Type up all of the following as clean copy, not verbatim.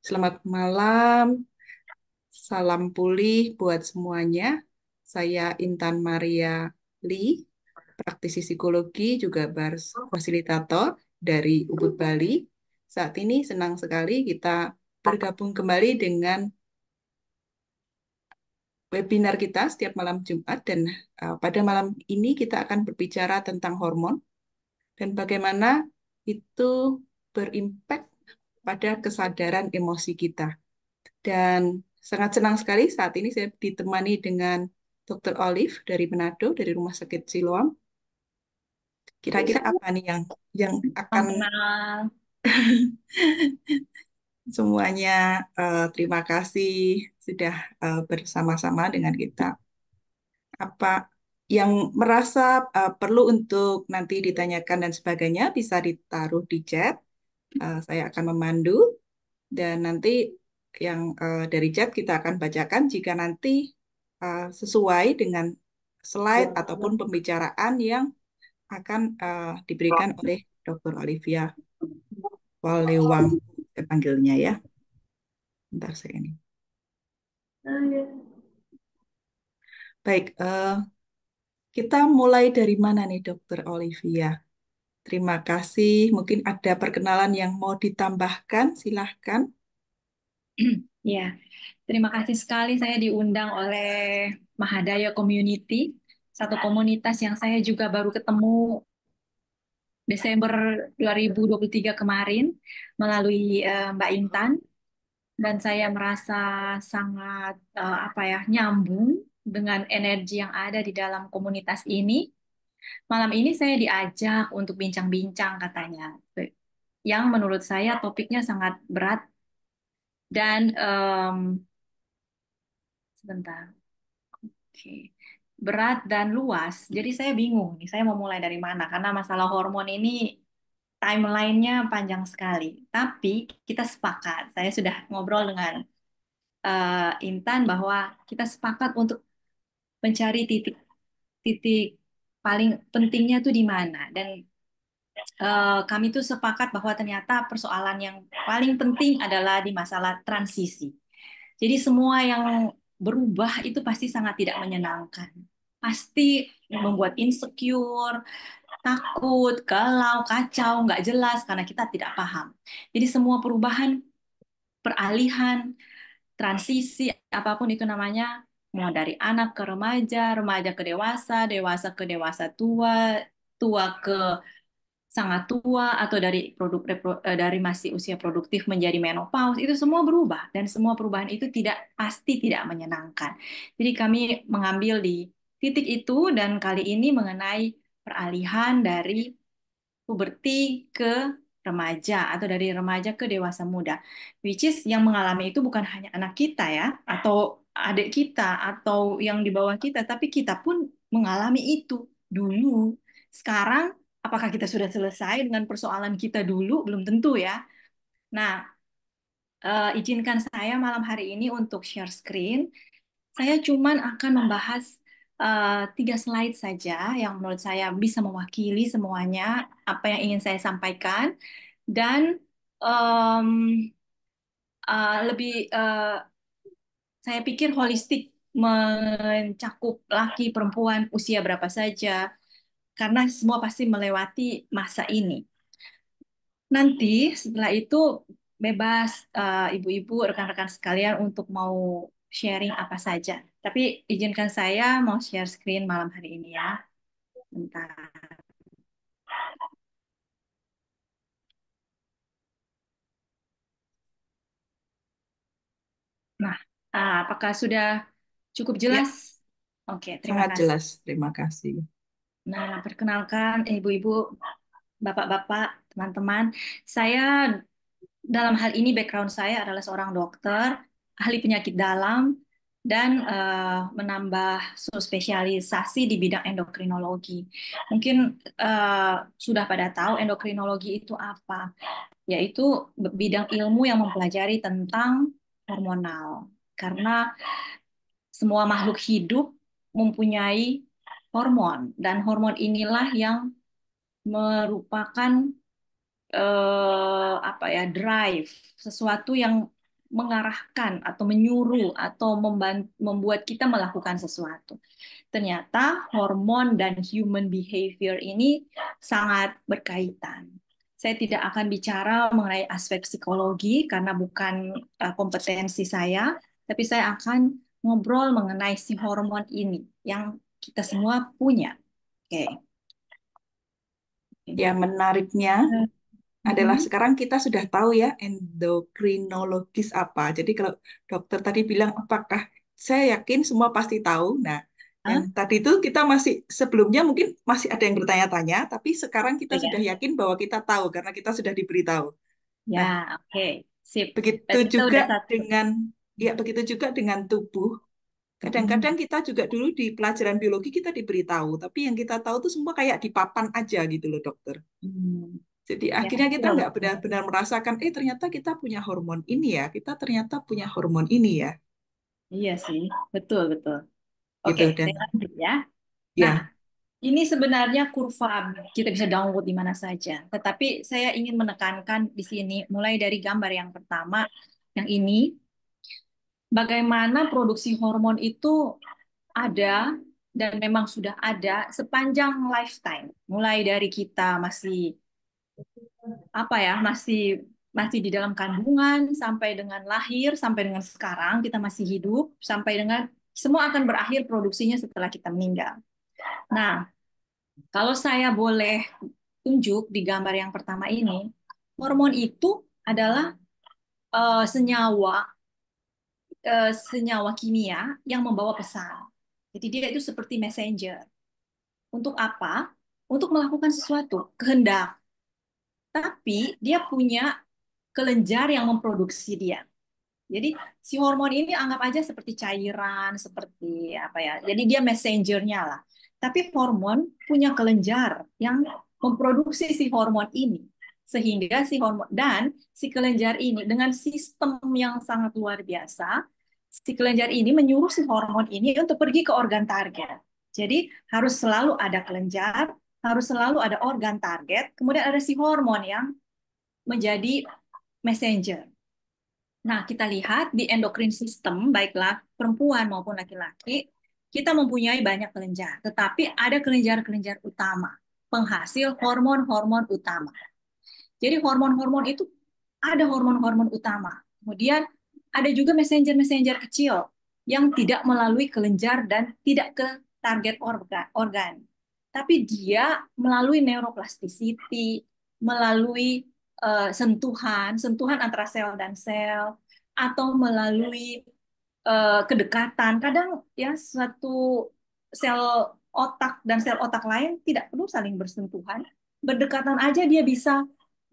Selamat malam, salam pulih buat semuanya. Saya Intan Maria Lee, praktisi psikologi, juga fasilitator dari Ubud Bali. Saat ini senang sekali kita bergabung kembali dengan webinar kita setiap malam Jumat dan pada malam ini kita akan berbicara tentang hormon dan bagaimana itu berimpact pada kesadaran emosi kita. Dan sangat senang sekali saat ini saya ditemani dengan Dr. Olive dari Manado, dari Rumah Sakit Siloam. Kira-kira apa nih yang akan Salam kenal. semuanya terima kasih sudah bersama-sama dengan kita. Apa yang merasa perlu untuk nanti ditanyakan dan sebagainya bisa ditaruh di chat. Saya akan memandu dan nanti yang dari chat kita akan bacakan jika nanti sesuai dengan slide ataupun pembicaraan yang akan diberikan oleh Dr. Olivia Walewang, saya panggilnya ya. Bentar saya ini. Baik, kita mulai dari mana nih Dr. Olivia? Terima kasih. Mungkin ada perkenalan yang mau ditambahkan, silahkan. Ya, terima kasih sekali saya diundang oleh Mahadaya Community, satu komunitas yang saya juga baru ketemu Desember 2023 kemarin melalui Mbak Intan, dan saya merasa sangat apa ya, nyambung dengan energi yang ada di dalam komunitas ini. Malam ini saya diajak untuk bincang-bincang katanya, yang menurut saya topiknya sangat berat dan sebentar. Oke. Berat dan luas. Jadi saya bingung nih, saya mau mulai dari mana karena masalah hormon ini timelinenya panjang sekali. Tapi kita sepakat, saya sudah ngobrol dengan Intan bahwa kita sepakat untuk mencari titik paling pentingnya tuh di mana. Dan kami tuh sepakat bahwa ternyata persoalan yang paling penting adalah di masalah transisi. Jadi semua yang berubah itu pasti sangat tidak menyenangkan. Pasti membuat insecure, takut, galau, kacau, nggak jelas karena kita tidak paham. Jadi semua perubahan, peralihan, transisi, apapun itu namanya, mau dari anak ke remaja, remaja ke dewasa, dewasa ke dewasa tua, tua ke sangat tua, atau dari dari masih usia produktif menjadi menopause, itu semua berubah dan semua perubahan itu pasti tidak menyenangkan. Jadi kami mengambil di titik itu dan kali ini mengenai peralihan dari puberti ke remaja atau dari remaja ke dewasa muda, which is yang mengalami itu bukan hanya anak kita ya, atau adik kita atau yang di bawah kita, tapi kita pun mengalami itu dulu. Sekarang apakah kita sudah selesai dengan persoalan kita dulu? Belum tentu ya. Nah, izinkan saya malam hari ini untuk share screen. Saya cuman akan membahas 3 slide saja yang menurut saya bisa mewakili semuanya apa yang ingin saya sampaikan, dan em, lebih saya pikir holistik, mencakup laki, perempuan, usia berapa saja, karena semua pasti melewati masa ini. Nanti setelah itu bebas ibu-ibu, rekan-rekan sekalian untuk mau sharing apa saja. Tapi izinkan saya mau share screen malam hari ini ya. Bentar. Nah, apakah sudah cukup Ya, jelas? Oke, terima sangat kasih. jelas. Terima kasih. Nah, perkenalkan ibu-ibu, bapak-bapak, teman-teman. Saya dalam hal ini background saya adalah seorang dokter, ahli penyakit dalam, dan menambah subspesialisasi di bidang endokrinologi. Mungkin sudah pada tahu endokrinologi itu apa, yaitu bidang ilmu yang mempelajari tentang hormonal. Karena semua makhluk hidup mempunyai hormon, dan hormon inilah yang merupakan apa ya, drive, sesuatu yang mengarahkan atau menyuruh atau membuat kita melakukan sesuatu. Ternyata hormon dan human behavior ini sangat berkaitan. Saya tidak akan bicara mengenai aspek psikologi karena bukan kompetensi saya, tapi saya akan ngobrol mengenai si hormon ini yang kita semua punya. Oke. Ya, menariknya adalah Mhm. sekarang kita sudah tahu ya endokrinologis apa. Jadi kalau dokter tadi bilang apakah saya yakin semua pasti tahu. Nah, yang Hah? tadi itu kita masih sebelumnya mungkin masih ada yang bertanya-tanya, tapi sekarang kita Oh sudah ya. yakin bahwa kita tahu karena kita sudah diberitahu. Ya, Nah, oke. Sip. begitu Berarti kita juga udah satu. dengan ya begitu juga dengan tubuh. Kadang-kadang Mhm. kita juga dulu di pelajaran biologi kita diberitahu, tapi yang kita tahu tuh semua kayak di papan aja gitu loh dokter. Hmm. Jadi Ya, akhirnya kita betul. nggak benar-benar merasakan, ternyata kita punya hormon ini ya, kita ternyata punya hormon ini ya, Iya sih, betul betul. Oke, gitu. Dan saya lanjut ya. Nah, ya, ini sebenarnya kurva kita bisa download di mana saja. Tetapi saya ingin menekankan di sini, mulai dari gambar yang pertama, yang ini, bagaimana produksi hormon itu ada dan memang sudah ada sepanjang lifetime. Mulai dari kita masih apa ya, masih di dalam kandungan sampai dengan lahir, sampai dengan sekarang kita masih hidup, sampai dengan semua akan berakhir produksinya setelah kita meninggal. Nah, kalau saya boleh tunjuk di gambar yang pertama ini, hormon itu adalah senyawa senyawa kimia yang membawa pesan. Jadi dia itu seperti messenger. Untuk apa? Untuk melakukan sesuatu, kehendak. Tapi dia punya kelenjar yang memproduksi dia. Jadi si hormon ini anggap aja seperti cairan, seperti apa ya. Jadi dia messengernya lah. Tapi hormon punya kelenjar yang memproduksi si hormon ini. Sehingga si hormon dan si kelenjar ini dengan sistem yang sangat luar biasa, si kelenjar ini menyuruh si hormon ini untuk pergi ke organ target. Jadi harus selalu ada kelenjar, harus selalu ada organ target, kemudian ada si hormon yang menjadi messenger. Nah, kita lihat di endokrin sistem, baiklah perempuan maupun laki-laki, kita mempunyai banyak kelenjar, tetapi ada kelenjar-kelenjar utama, penghasil hormon-hormon utama. Jadi hormon-hormon itu ada hormon-hormon utama. Kemudian ada juga messenger-messenger kecil yang tidak melalui kelenjar dan tidak ke target organ. Tapi dia melalui neuroplasticity, melalui sentuhan, sentuhan antara sel dan sel, atau melalui kedekatan. Kadang ya satu sel otak dan sel otak lain tidak perlu saling bersentuhan, berdekatan aja dia bisa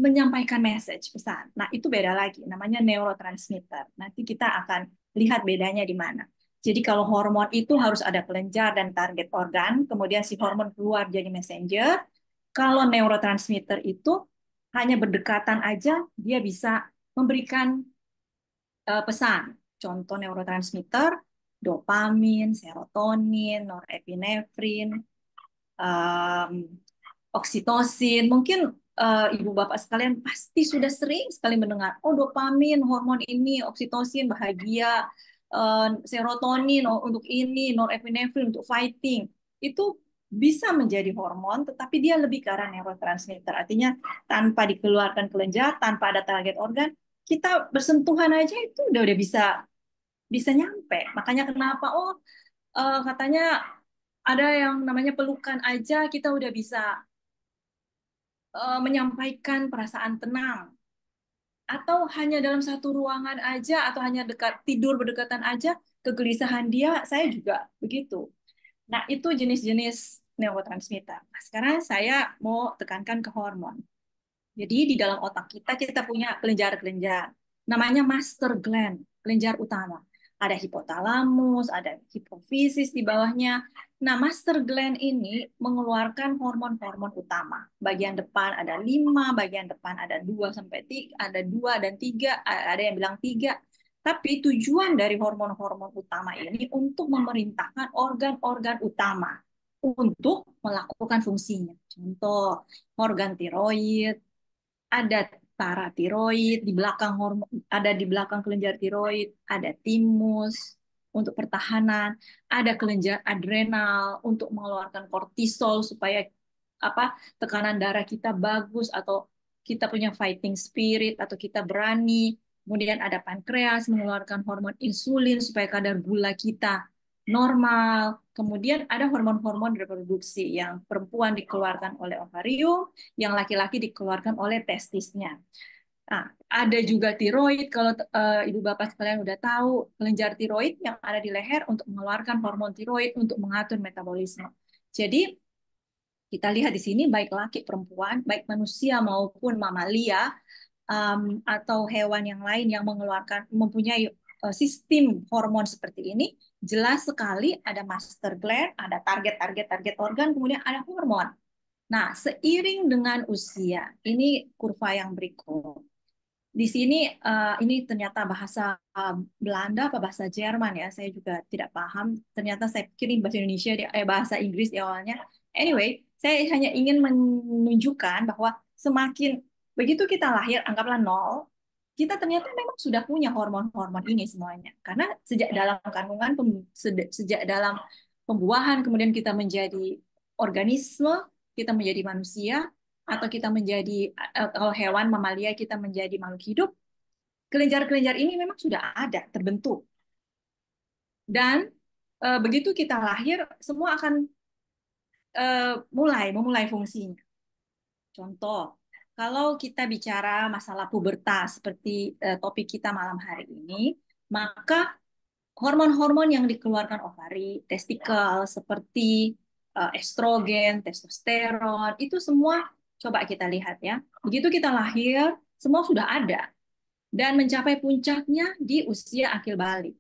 menyampaikan message pesan. Nah, itu beda lagi, namanya neurotransmitter. Nanti kita akan lihat bedanya di mana. Jadi kalau hormon itu harus ada kelenjar dan target organ, kemudian si hormon keluar jadi messenger. Kalau neurotransmitter itu hanya berdekatan aja, dia bisa memberikan pesan. Contoh neurotransmitter, dopamin, serotonin, norepinefrin, um, oksitosin. Mungkin ibu bapak sekalian pasti sudah sering sekali mendengar, oh dopamin, hormon ini, oksitosin bahagia, serotonin untuk ini, norepinefrin untuk fighting. Itu bisa menjadi hormon, tetapi dia lebih ke arah neurotransmitter. Artinya tanpa dikeluarkan kelenjar, tanpa ada target organ, kita bersentuhan aja itu udah bisa bisa nyampe. Makanya kenapa katanya ada yang namanya pelukan aja kita udah bisa menyampaikan perasaan tenang, atau hanya dalam satu ruangan aja atau hanya dekat tidur berdekatan aja kegelisahan dia saya juga begitu. Nah, itu jenis-jenis neurotransmitter. Nah, sekarang saya mau tekankan ke hormon. Jadi di dalam otak kita kita punya kelenjar-kelenjar. Namanya master gland, kelenjar utama. Ada hipotalamus, ada hipofisis di bawahnya. Nah, master gland ini mengeluarkan hormon-hormon utama. Bagian depan ada 5, bagian depan ada 2 sampai 3, ada 2 dan 3, ada yang bilang 3. Tapi tujuan dari hormon-hormon utama ini untuk memerintahkan organ-organ utama untuk melakukan fungsinya. Contoh, organ tiroid, ada paratiroid, di belakang hormon, ada di belakang kelenjar tiroid, ada timus untuk pertahanan, ada kelenjar adrenal untuk mengeluarkan kortisol supaya apa tekanan darah kita bagus atau kita punya fighting spirit atau kita berani. Kemudian ada pankreas mengeluarkan hormon insulin supaya kadar gula kita normal. Kemudian ada hormon-hormon reproduksi yang perempuan dikeluarkan oleh ovarium, yang laki-laki dikeluarkan oleh testisnya. Nah, ada juga tiroid. Kalau ibu bapak sekalian udah tahu, kelenjar tiroid yang ada di leher untuk mengeluarkan hormon tiroid untuk mengatur metabolisme. Jadi kita lihat di sini baik laki perempuan, baik manusia maupun mamalia atau hewan yang lain yang mengeluarkan mempunyai sistem hormon seperti ini, jelas sekali ada master gland, ada target organ, kemudian ada hormon. Nah, seiring dengan usia, ini kurva yang berikut. Di sini ini ternyata bahasa Belanda apa bahasa Jerman ya, saya juga tidak paham. Ternyata saya pikir ini bahasa Indonesia, bahasa Inggris di awalnya. Anyway, saya hanya ingin menunjukkan bahwa semakin begitu kita lahir, anggaplah nol, kita ternyata memang sudah punya hormon-hormon ini semuanya. Karena sejak dalam kandungan, sejak dalam pembuahan, kemudian kita menjadi organisme, kita menjadi manusia, atau kita menjadi kalau hewan mamalia kita menjadi makhluk hidup, kelenjar-kelenjar ini memang sudah ada terbentuk dan begitu kita lahir semua akan memulai fungsinya. Contoh, kalau kita bicara masalah pubertas seperti topik kita malam hari ini, maka hormon-hormon yang dikeluarkan ovari, testikel seperti estrogen, testosteron, itu semua coba kita lihat ya. Begitu kita lahir, semua sudah ada dan mencapai puncaknya di usia akil balik.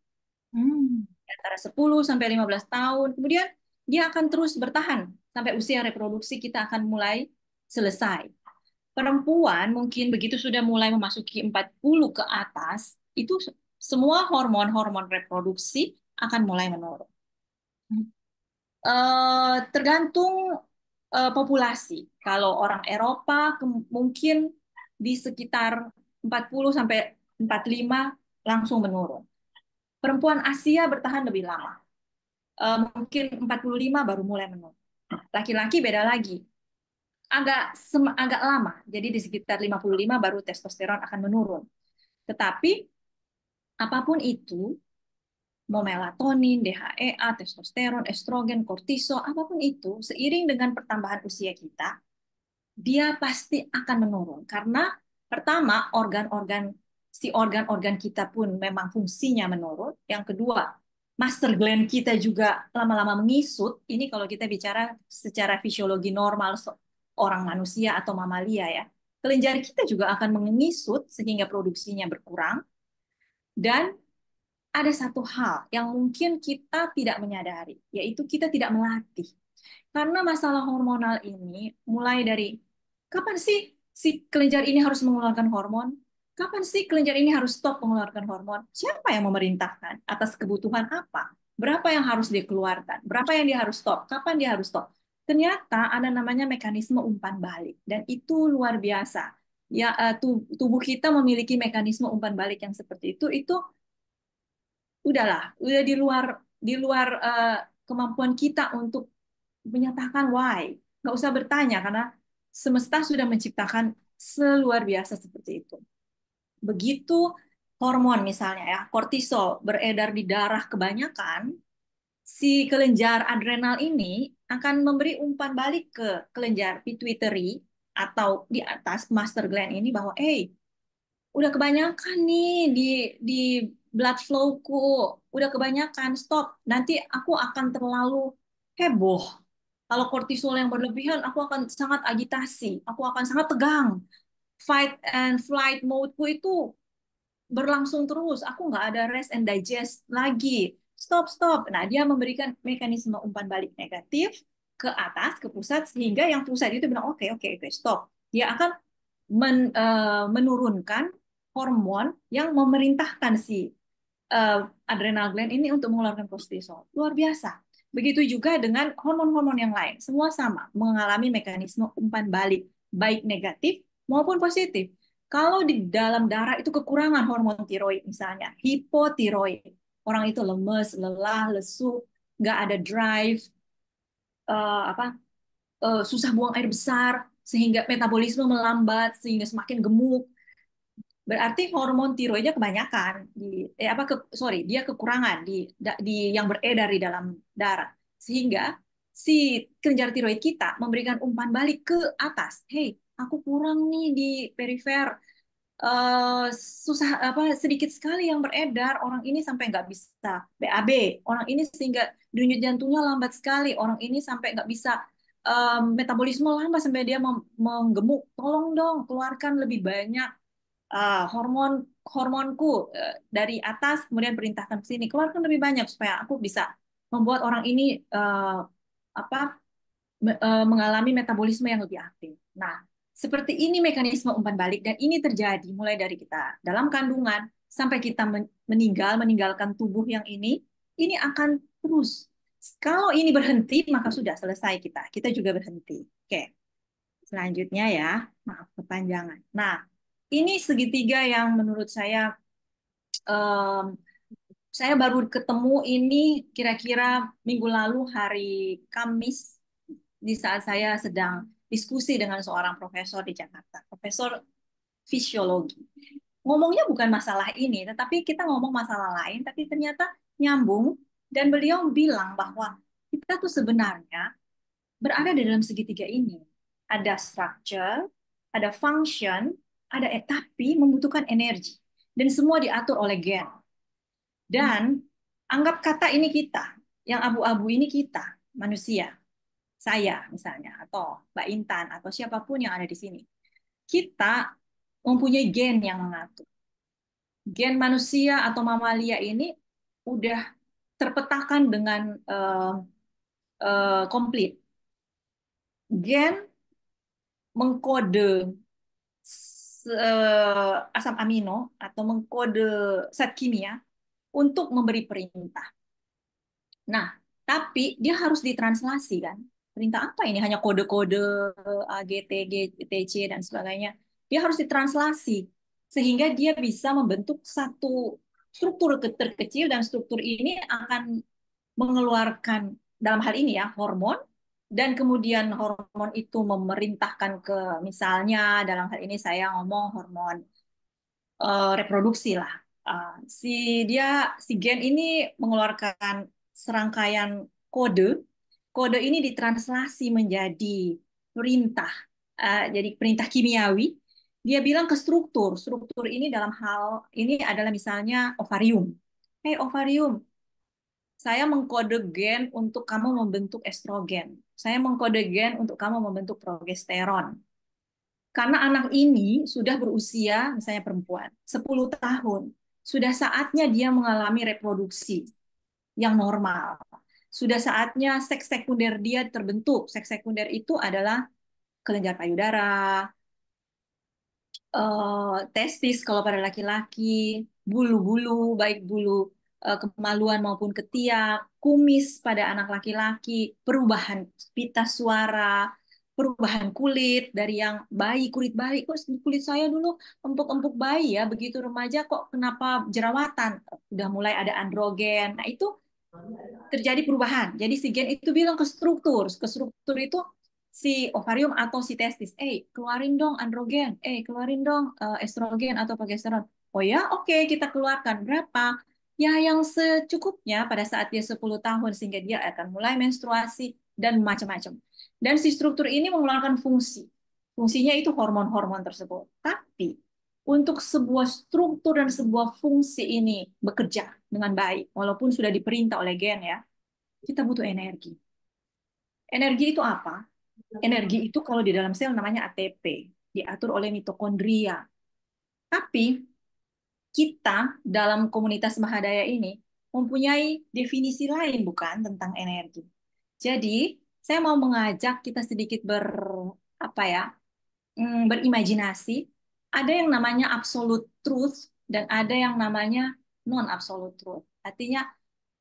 Hmm. Antara 10 sampai 15 tahun. Kemudian dia akan terus bertahan sampai usia reproduksi kita akan mulai selesai. Perempuan mungkin begitu sudah mulai memasuki 40 ke atas, itu semua hormon-hormon reproduksi akan mulai menurun. Tergantung populasi. Kalau orang Eropa mungkin di sekitar 40 sampai 45 langsung menurun. Perempuan Asia bertahan lebih lama. Mungkin 45 baru mulai menurun. Laki-laki beda lagi. Agak lama. Jadi di sekitar 55 baru testosteron akan menurun. Tetapi apapun itu, mau melatonin, DHEA, testosteron, estrogen, kortisol, apapun itu, seiring dengan pertambahan usia kita, dia pasti akan menurun. Karena pertama, si organ-organ kita pun memang fungsinya menurun. Yang kedua, master gland kita juga lama-lama mengisut. Ini kalau kita bicara secara fisiologi normal orang manusia atau mamalia ya. Kelenjar kita juga akan mengisut sehingga produksinya berkurang. Dan ada satu hal yang mungkin kita tidak menyadari, yaitu kita tidak melatih. Karena masalah hormonal ini mulai dari kapan sih si kelenjar ini harus mengeluarkan hormon? Kapan sih kelenjar ini harus stop mengeluarkan hormon? Siapa yang memerintahkan? Atas kebutuhan apa? Berapa yang harus dikeluarkan? Berapa yang dia harus stop? Kapan dia harus stop? Ternyata ada namanya mekanisme umpan balik dan itu luar biasa. Ya, tubuh kita memiliki mekanisme umpan balik yang seperti itu udah di luar kemampuan kita untuk menyatakan why. Nggak usah bertanya karena semesta sudah menciptakan seluar biasa seperti itu. Begitu hormon misalnya ya, kortisol beredar di darah kebanyakan, si kelenjar adrenal ini akan memberi umpan balik ke kelenjar pituitary atau di atas master gland ini bahwa, udah kebanyakan nih di blood flowku, udah kebanyakan, stop. Nanti aku akan terlalu heboh. Kalau kortisol yang berlebihan, aku akan sangat agitasi, aku akan sangat tegang. Fight and flight mode-ku itu berlangsung terus. Aku nggak ada rest and digest lagi. Stop, stop. Nah, dia memberikan mekanisme umpan balik negatif ke atas, ke pusat, sehingga yang pusat itu bilang, oke, oke, oke, stop. Dia akan menurunkan hormon yang memerintahkan si adrenal gland ini untuk mengeluarkan kortisol. Luar biasa. Begitu juga dengan hormon-hormon yang lain. Semua sama, mengalami mekanisme umpan balik, baik negatif maupun positif. Kalau di dalam darah itu kekurangan hormon tiroid misalnya, hipotiroid, orang itu lemes, lelah, lesu, nggak ada drive, apa susah buang air besar, sehingga metabolisme melambat, sehingga semakin gemuk. Berarti hormon tiroidnya kebanyakan sorry, dia kekurangan di yang beredar di dalam darah. Sehingga si kelenjar tiroid kita memberikan umpan balik ke atas. Hey, aku kurang nih di perifer, eh, susah apa sedikit sekali yang beredar, orang ini sampai nggak bisa BAB, orang ini sehingga denyut jantungnya lambat sekali, orang ini sampai nggak bisa metabolisme lambat sampai dia menggemuk, tolong dong keluarkan lebih banyak hormon hormonku dari atas, kemudian perintahkan ke sini keluarkan lebih banyak supaya aku bisa membuat orang ini apa mengalami metabolisme yang lebih aktif. Nah, seperti ini mekanisme umpan balik dan ini terjadi mulai dari kita dalam kandungan sampai kita meninggalkan tubuh yang ini akan terus. Kalau ini berhenti, maka sudah selesai kita. Kita juga berhenti. Oke, selanjutnya ya, maaf kepanjangan. Nah, ini segitiga yang menurut em, saya baru ketemu ini kira-kira minggu lalu hari Kamis di saat saya sedang diskusi dengan seorang profesor di Jakarta, profesor fisiologi. Ngomongnya bukan masalah ini, tetapi kita ngomong masalah lain, tapi ternyata nyambung dan beliau bilang bahwa kita tuh sebenarnya berada di dalam segitiga ini. Ada structure, ada function, ada tapi membutuhkan energi. Dan semua diatur oleh gen. Dan anggap kata ini kita, yang abu-abu ini kita, manusia, saya misalnya, atau Mbak Intan, atau siapapun yang ada di sini. Kita mempunyai gen yang mengatur. Gen manusia atau mamalia ini udah terpetakan dengan komplit. Gen mengkode asam amino atau mengkode zat kimia untuk memberi perintah. Nah, tapi dia harus ditranslasi kan. Perintah apa ini? Hanya kode-kode A, G, T, G, T, C, dan sebagainya. Dia harus ditranslasi sehingga dia bisa membentuk satu struktur terkecil dan struktur ini akan mengeluarkan dalam hal ini ya hormon dan kemudian hormon itu memerintahkan ke misalnya dalam hal ini saya ngomong hormon reproduksi lah. Si dia si gen ini mengeluarkan serangkaian kode. Kode ini ditranslasi menjadi perintah, jadi perintah kimiawi. Dia bilang ke struktur. Struktur ini dalam hal ini adalah misalnya ovarium. Hey ovarium, saya mengkode gen untuk kamu membentuk estrogen. Saya mengkode gen untuk kamu membentuk progesteron. Karena anak ini sudah berusia, misalnya perempuan, 10 tahun. Sudah saatnya dia mengalami reproduksi yang normal. Sudah saatnya seks sekunder dia terbentuk. Seks sekunder itu adalah kelenjar payudara, testis kalau pada laki-laki, bulu-bulu, baik bulu kemaluan maupun ketiak, kumis pada anak laki-laki, perubahan pita suara, perubahan kulit dari yang bayi, kulit bayi, kok kulit saya dulu empuk-empuk bayi ya, begitu remaja kok kenapa jerawatan, udah mulai ada androgen. Nah, itu terjadi perubahan. Jadi si gen itu bilang ke struktur itu si ovarium atau si testis, keluarin dong androgen, keluarin dong estrogen atau progesteron. Oh ya, oke kita keluarkan berapa? Ya yang secukupnya pada saat dia 10 tahun sehingga dia akan mulai menstruasi dan macam-macam. Dan si struktur ini mengeluarkan fungsi. Fungsinya itu hormon-hormon tersebut. Tapi untuk sebuah struktur dan sebuah fungsi ini bekerja dengan baik, walaupun sudah diperintah oleh gen ya, kita butuh energi. Energi itu apa? Energi itu kalau di dalam sel namanya ATP, diatur oleh mitokondria. Tapi kita dalam komunitas Mahadaya ini mempunyai definisi lain bukan tentang energi. Jadi, saya mau mengajak kita sedikit apa ya? Berimajinasi. Ada yang namanya absolute truth dan ada yang namanya non absolute truth. Artinya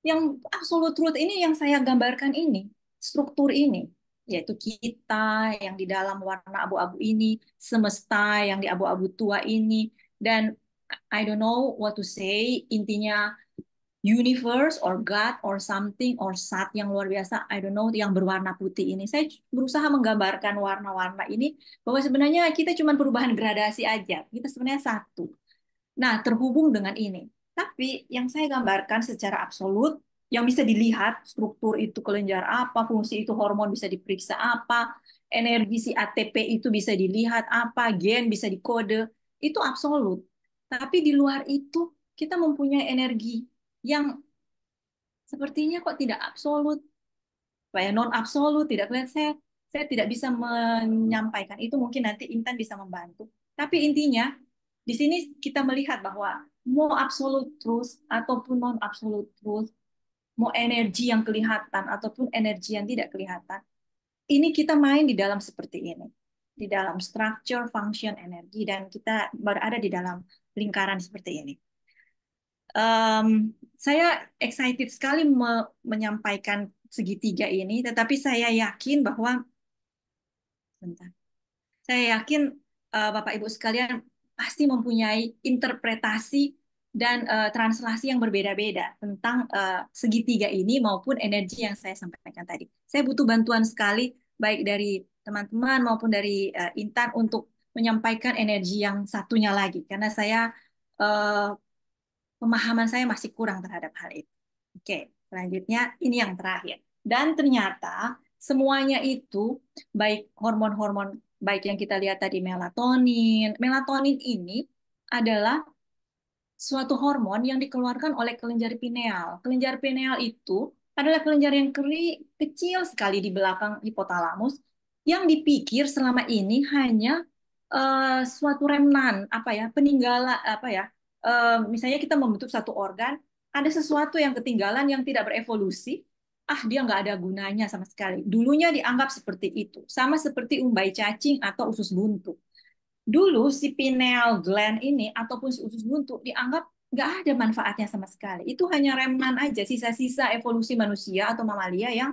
yang absolute truth ini yang saya gambarkan ini, struktur ini. yaitu kita yang di dalam warna abu-abu ini, semesta yang di abu-abu tua ini, dan I don't know what to say, intinya universe or God or something or sat yang luar biasa, I don't know, yang berwarna putih ini. Saya berusaha menggambarkan warna-warna ini bahwa sebenarnya kita cuma perubahan gradasi aja. Kita sebenarnya satu. Nah, terhubung dengan ini. Tapi yang saya gambarkan secara absolut, yang bisa dilihat struktur itu kelenjar apa, fungsi itu hormon bisa diperiksa apa, energi si ATP itu bisa dilihat apa, gen bisa dikode, itu absolut. Tapi di luar itu kita mempunyai energi yang sepertinya kok tidak absolut, kayak non absolut, tidak kelihatan. Saya tidak bisa menyampaikan itu, mungkin nanti Intan bisa membantu. Tapi intinya di sini kita melihat bahwa mau absolute truth ataupun non absolute truth, mau energi yang kelihatan ataupun energi yang tidak kelihatan, ini kita main di dalam seperti ini, di dalam structure function energi, dan kita berada di dalam lingkaran seperti ini. Em, saya excited sekali menyampaikan segitiga ini, tetapi saya yakin bahwa, bentar, saya yakin Bapak Ibu sekalian pasti mempunyai interpretasi dan translasi yang berbeda-beda tentang segitiga ini maupun energi yang saya sampaikan tadi. Saya butuh bantuan sekali baik dari teman-teman maupun dari Intan untuk menyampaikan energi yang satunya lagi karena saya eh, pemahaman saya masih kurang terhadap hal itu. Oke, selanjutnya ini yang terakhir. Dan ternyata semuanya itu baik hormon-hormon baik yang kita lihat tadi melatonin. Melatonin ini adalah suatu hormon yang dikeluarkan oleh kelenjar pineal. Kelenjar pineal itu adalah kelenjar yang kecil sekali di belakang hipotalamus yang dipikir selama ini hanya suatu remnan apa ya peninggalan apa ya misalnya kita membentuk satu organ ada sesuatu yang ketinggalan yang tidak berevolusi dia nggak ada gunanya sama sekali dulunya dianggap seperti itu sama seperti umbai cacing atau usus buntu dulu si pineal gland ini ataupun si usus buntu dianggap nggak ada manfaatnya sama sekali. Itu hanya remnant aja, sisa-sisa evolusi manusia atau mamalia yang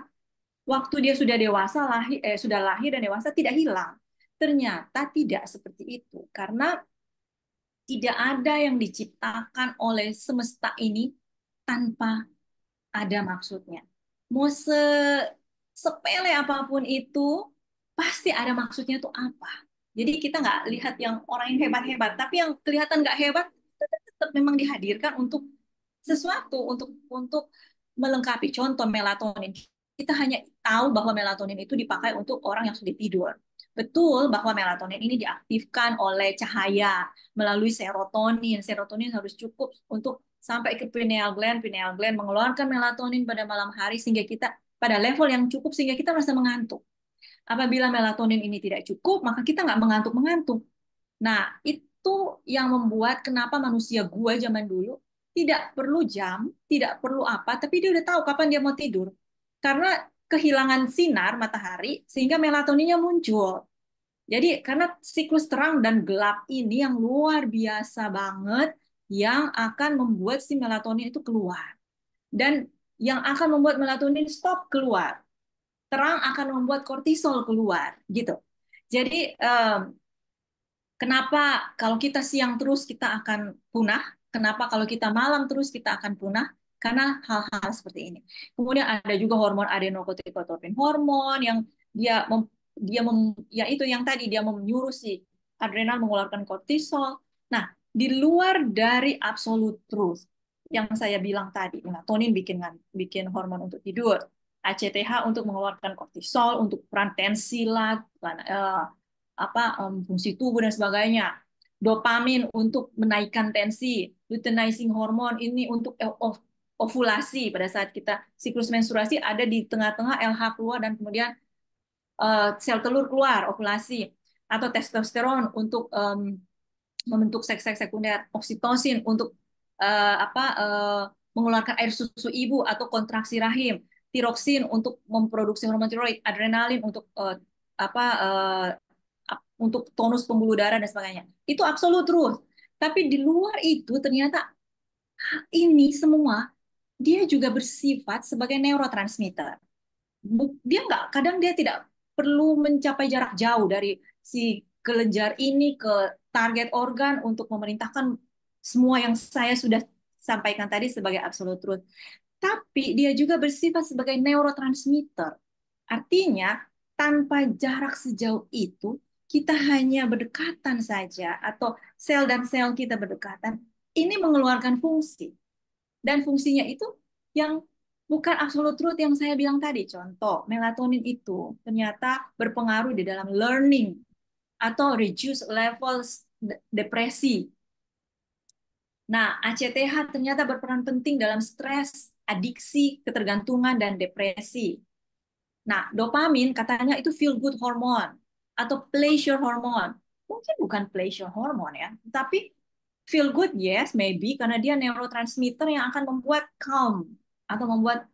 waktu dia sudah dewasa, sudah lahir dan dewasa tidak hilang. Ternyata tidak seperti itu, karena tidak ada yang diciptakan oleh semesta ini tanpa ada maksudnya. Mau sepele apapun itu, pasti ada maksudnya itu apa. Jadi kita nggak lihat yang orang yang hebat-hebat, tapi yang kelihatan nggak hebat tetap memang dihadirkan untuk sesuatu, untuk melengkapi. Contoh melatonin. Kita hanya tahu bahwa melatonin itu dipakai untuk orang yang sudah tidur. Betul bahwa melatonin ini diaktifkan oleh cahaya melalui serotonin. Serotonin harus cukup untuk sampai ke pineal gland mengeluarkan melatonin pada malam hari sehingga kita pada level yang cukup sehingga kita merasa mengantuk. Apabila melatonin ini tidak cukup, maka kita nggak mengantuk-mengantuk. Nah, itu yang membuat kenapa manusia gua zaman dulu tidak perlu jam, tidak perlu apa, tapi dia udah tahu kapan dia mau tidur. Karena kehilangan sinar matahari sehingga melatoninnya muncul. Jadi karena siklus terang dan gelap ini yang luar biasa banget yang akan membuat si melatonin itu keluar. Dan yang akan membuat melatonin stop keluar. Terang akan membuat kortisol keluar gitu. Jadi kenapa kalau kita siang terus kita akan punah? Kenapa kalau kita malam terus kita akan punah? Karena hal-hal seperti ini. Kemudian ada juga hormon adenokortikotrofen hormon yang dia mem, dia mem, ya itu yang tadi dia menyuruh si adrenal mengeluarkan kortisol. Nah, di luar dari absolute truth yang saya bilang tadi, melatonin bikin hormon untuk tidur, ACTH untuk mengeluarkan kortisol, untuk peran tensi lah, fungsi tubuh dan sebagainya. Dopamin untuk menaikkan tensi, luteinizing hormon ini untuk ovulasi pada saat kita siklus menstruasi ada di tengah-tengah LH keluar dan kemudian sel telur keluar ovulasi atau testosteron untuk membentuk seks-seks sekunder, oksitosin untuk mengeluarkan air susu ibu atau kontraksi rahim, tiroksin untuk memproduksi hormon tiroid, adrenalin untuk apa uh, untuk tonus pembuluh darah dan sebagainya. Itu absolute truth. Tapi di luar itu ternyata ini semua dia juga bersifat sebagai neurotransmitter. Dia nggak, kadang dia tidak. perlu mencapai jarak jauh dari si kelenjar ini ke target organ untuk memerintahkan semua yang saya sudah sampaikan tadi sebagai absolute truth. Tapi dia juga bersifat sebagai neurotransmitter. Artinya, tanpa jarak sejauh itu, kita hanya berdekatan saja, atau sel dan sel kita berdekatan, ini mengeluarkan fungsi. Dan fungsinya itu yang bukan absolute truth yang saya bilang tadi. Contoh, melatonin itu ternyata berpengaruh di dalam learning atau reduce levels depresi. Nah, ACTH ternyata berperan penting dalam stres, adiksi, ketergantungan, dan depresi. Nah, dopamin katanya itu feel good hormone atau pleasure hormone. Mungkin bukan pleasure hormone ya, tapi feel good yes, maybe karena dia neurotransmitter yang akan membuat calm atau membuat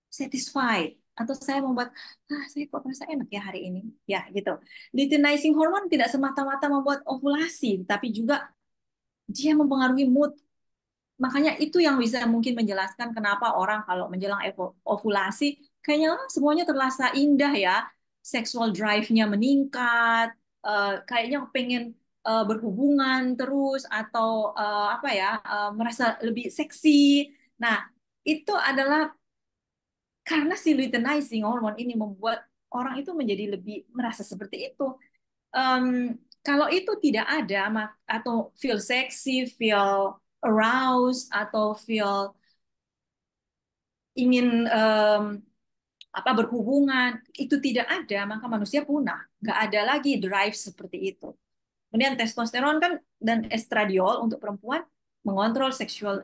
satisfied atau saya membuat saya kok merasa enak ya hari ini ya gitu. Luteinizing hormone tidak semata-mata membuat ovulasi, tapi juga dia mempengaruhi mood. Makanya itu yang bisa mungkin menjelaskan kenapa orang kalau menjelang ovulasi kayaknya semuanya terasa indah ya. Seksual drive-nya meningkat, kayaknya pengen berhubungan terus atau apa ya, merasa lebih seksi. Nah, itu adalah karena si luteinizing hormone ini membuat orang itu menjadi lebih merasa seperti itu. Em, Kalau itu tidak ada atau feel sexy, feel aroused atau feel ingin apa berhubungan itu tidak ada, maka manusia punah. Nggak ada lagi drive seperti itu. Kemudian testosteron kan dan estradiol untuk perempuan mengontrol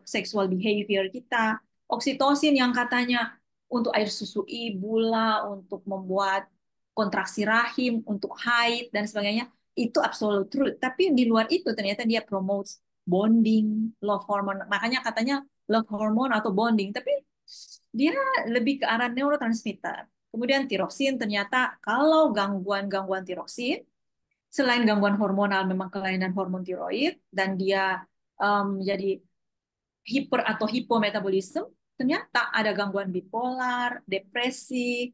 sexual behavior kita. Oksitosin yang katanya untuk air susu ibu lah, untuk membuat kontraksi rahim, untuk haid dan sebagainya, itu absolute truth. Tapi di luar itu ternyata dia promotes bonding, love hormone. Makanya katanya love hormone atau bonding, tapi dia lebih ke arah neurotransmitter. Kemudian tiroksin ternyata kalau gangguan-gangguan tiroksin selain gangguan hormonal memang kelainan hormon tiroid dan dia jadi hiper atau hipometabolisme, ternyata ada gangguan bipolar, depresi,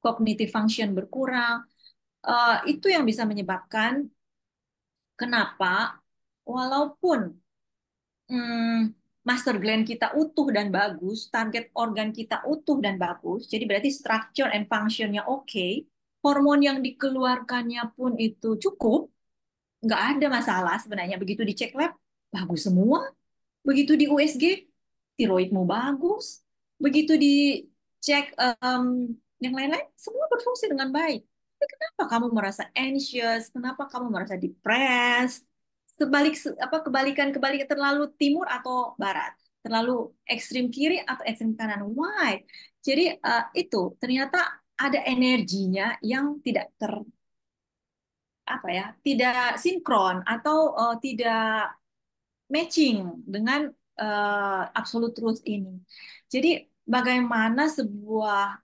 cognitive function berkurang. Itu yang bisa menyebabkan kenapa walaupun master gland kita utuh dan bagus, target organ kita utuh dan bagus, jadi berarti structure and function-nya oke, hormon yang dikeluarkannya pun itu cukup, nggak ada masalah sebenarnya. Begitu dicek lab, bagus semua. Begitu di USG, tiroidmu bagus. Begitu dicek yang lain-lain, semua berfungsi dengan baik. Tapi kenapa kamu merasa anxious? Kenapa kamu merasa depressed? Apa kebalikan terlalu timur atau barat? Terlalu ekstrim kiri atau ekstrim kanan? Why? Jadi itu ternyata ada energinya yang tidak apa ya, tidak sinkron atau tidak matching dengan absolute truth ini. Jadi bagaimana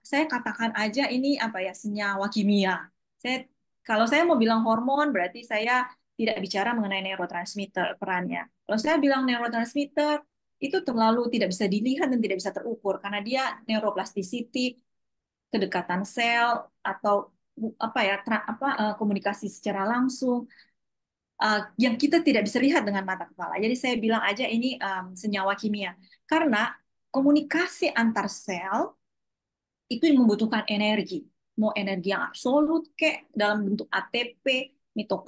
saya katakan aja ini apa ya, senyawa kimia. Saya Kalau saya mau bilang hormon berarti saya tidak bicara mengenai neurotransmitter perannya. Kalau saya bilang neurotransmitter itu terlalu tidak bisa dilihat dan tidak bisa terukur karena dia neuroplasticity, kedekatan sel atau apa ya komunikasi secara langsung yang kita tidak bisa lihat dengan mata kepala. Jadi saya bilang aja ini senyawa kimia. Karena komunikasi antar sel itu membutuhkan energi. Mau energi yang absolut kayak dalam bentuk ATP,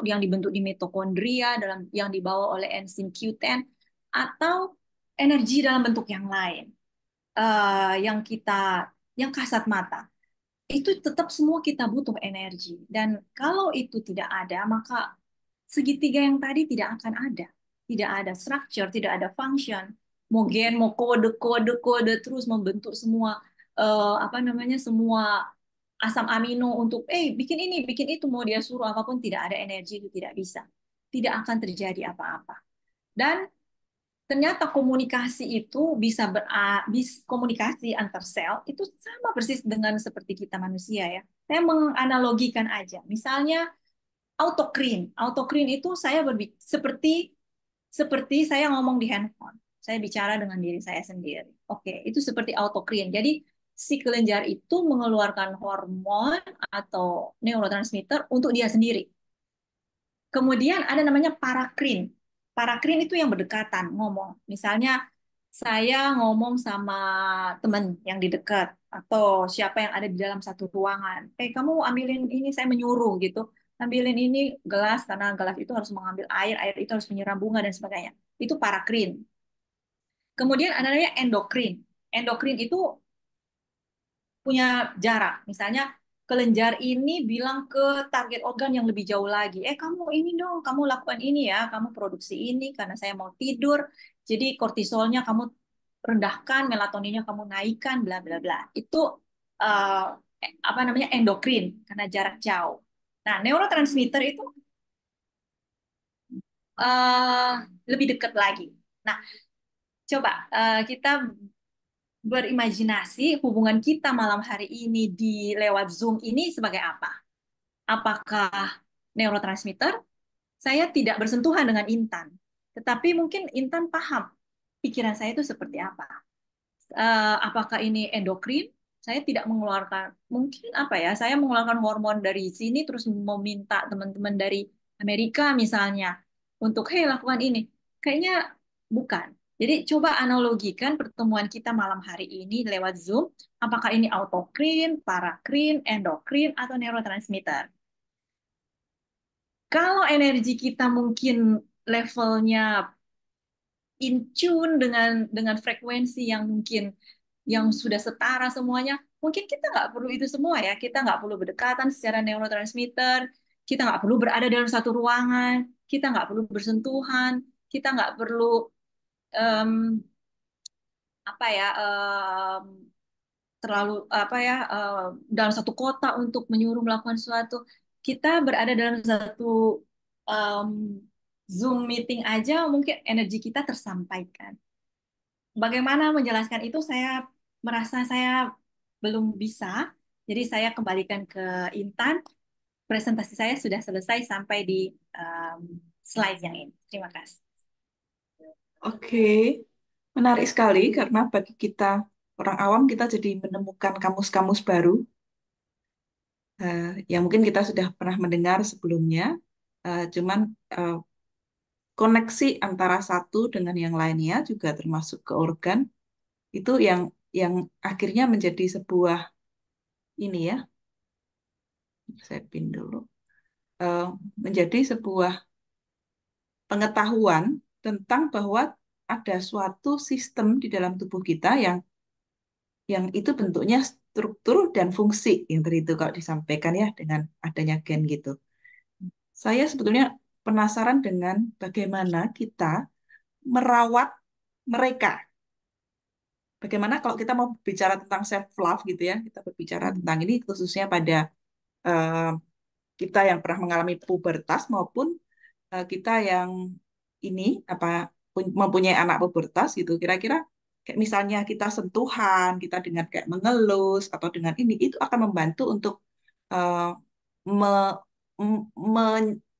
yang dibentuk di mitokondria, yang dibawa oleh enzim Q10, atau energi dalam bentuk yang lain, yang kasat mata itu tetap semua kita butuh energi. Dan kalau itu tidak ada, maka segitiga yang tadi tidak akan ada. Tidak ada structure, tidak ada function. Mau gen, mau kode terus membentuk semua apa namanya semua asam amino untuk bikin ini, bikin itu, mau dia suruh apapun tidak ada energi itu tidak bisa. Tidak akan terjadi apa-apa. Dan ternyata komunikasi itu komunikasi antar sel itu sama persis dengan seperti kita manusia ya. Saya menganalogikan aja. Misalnya autocrene. Autocrene itu seperti seperti saya ngomong di handphone. Saya bicara dengan diri saya sendiri. Oke, itu seperti autocrene. Jadi si kelenjar itu mengeluarkan hormon atau neurotransmitter untuk dia sendiri. Kemudian ada namanya parakrin. Parakrin itu yang berdekatan ngomong. Misalnya saya ngomong sama teman yang di dekat atau siapa yang ada di dalam satu ruangan. Kamu ambilin ini, saya menyuruh gitu. Ambilin ini gelas karena gelas itu harus mengambil air, air itu harus menyiram bunga dan sebagainya. Itu parakrin. Kemudian ada namanya endokrin. Endokrin itu punya jarak. Misalnya kelenjar ini bilang ke target organ yang lebih jauh lagi, kamu ini dong, kamu lakukan ini ya, kamu produksi ini karena saya mau tidur. Jadi kortisolnya kamu rendahkan, melatoninnya kamu naikkan, bla bla bla. Itu uh, apa namanya endokrin karena jarak jauh. Nah, neurotransmitter itu uh, lebih dekat lagi. Nah, coba kita berimajinasi hubungan kita malam hari ini di lewat Zoom ini sebagai apa? Apakah neurotransmitter? Saya tidak bersentuhan dengan Intan, tetapi mungkin Intan paham pikiran saya itu seperti apa. Apakah ini endokrin? Saya tidak mengeluarkan, mungkin apa ya, saya mengeluarkan hormon dari sini terus meminta teman-teman dari Amerika misalnya untuk, hey lakukan ini. Kayaknya bukan. Jadi coba analogikan pertemuan kita malam hari ini lewat Zoom, apakah ini autokrin, parakrin, endokrin, atau neurotransmitter. Kalau energi kita mungkin levelnya in tune dengan frekuensi yang mungkin yang sudah setara semuanya, mungkin kita nggak perlu itu semua ya. Kita nggak perlu berdekatan secara neurotransmitter, kita nggak perlu berada dalam satu ruangan, kita nggak perlu bersentuhan, kita nggak perlu em, apa ya terlalu apa ya dalam satu kota untuk menyuruh melakukan sesuatu. Kita berada dalam satu em, Zoom meeting aja mungkin energi kita tersampaikan. Bagaimana menjelaskan itu saya merasa saya belum bisa. Jadi saya kembalikan ke Intan. Presentasi saya sudah selesai sampai di um, slide yang ini. Terima kasih. Oke, menarik sekali karena bagi kita orang awam kita jadi menemukan kamus-kamus baru yang mungkin kita sudah pernah mendengar sebelumnya, cuman eh, koneksi antara satu dengan yang lainnya juga termasuk ke organ itu yang akhirnya menjadi sebuah ini ya, saya pin dulu, eh, menjadi sebuah pengetahuan tentang bahwa ada suatu sistem di dalam tubuh kita yang itu bentuknya struktur dan fungsi yang tadi itu kalau disampaikan ya dengan adanya gen gitu. Saya sebetulnya penasaran dengan bagaimana kita merawat mereka. Bagaimana kalau kita mau bicara tentang self love gitu ya, kita berbicara tentang ini khususnya pada eh, kita yang pernah mengalami pubertas maupun kita yang ini apa mempunyai anak pubertas gitu. Kira-kira kayak misalnya kita sentuhan, kita dengan kayak mengelus atau dengan ini itu akan membantu untuk eh, me-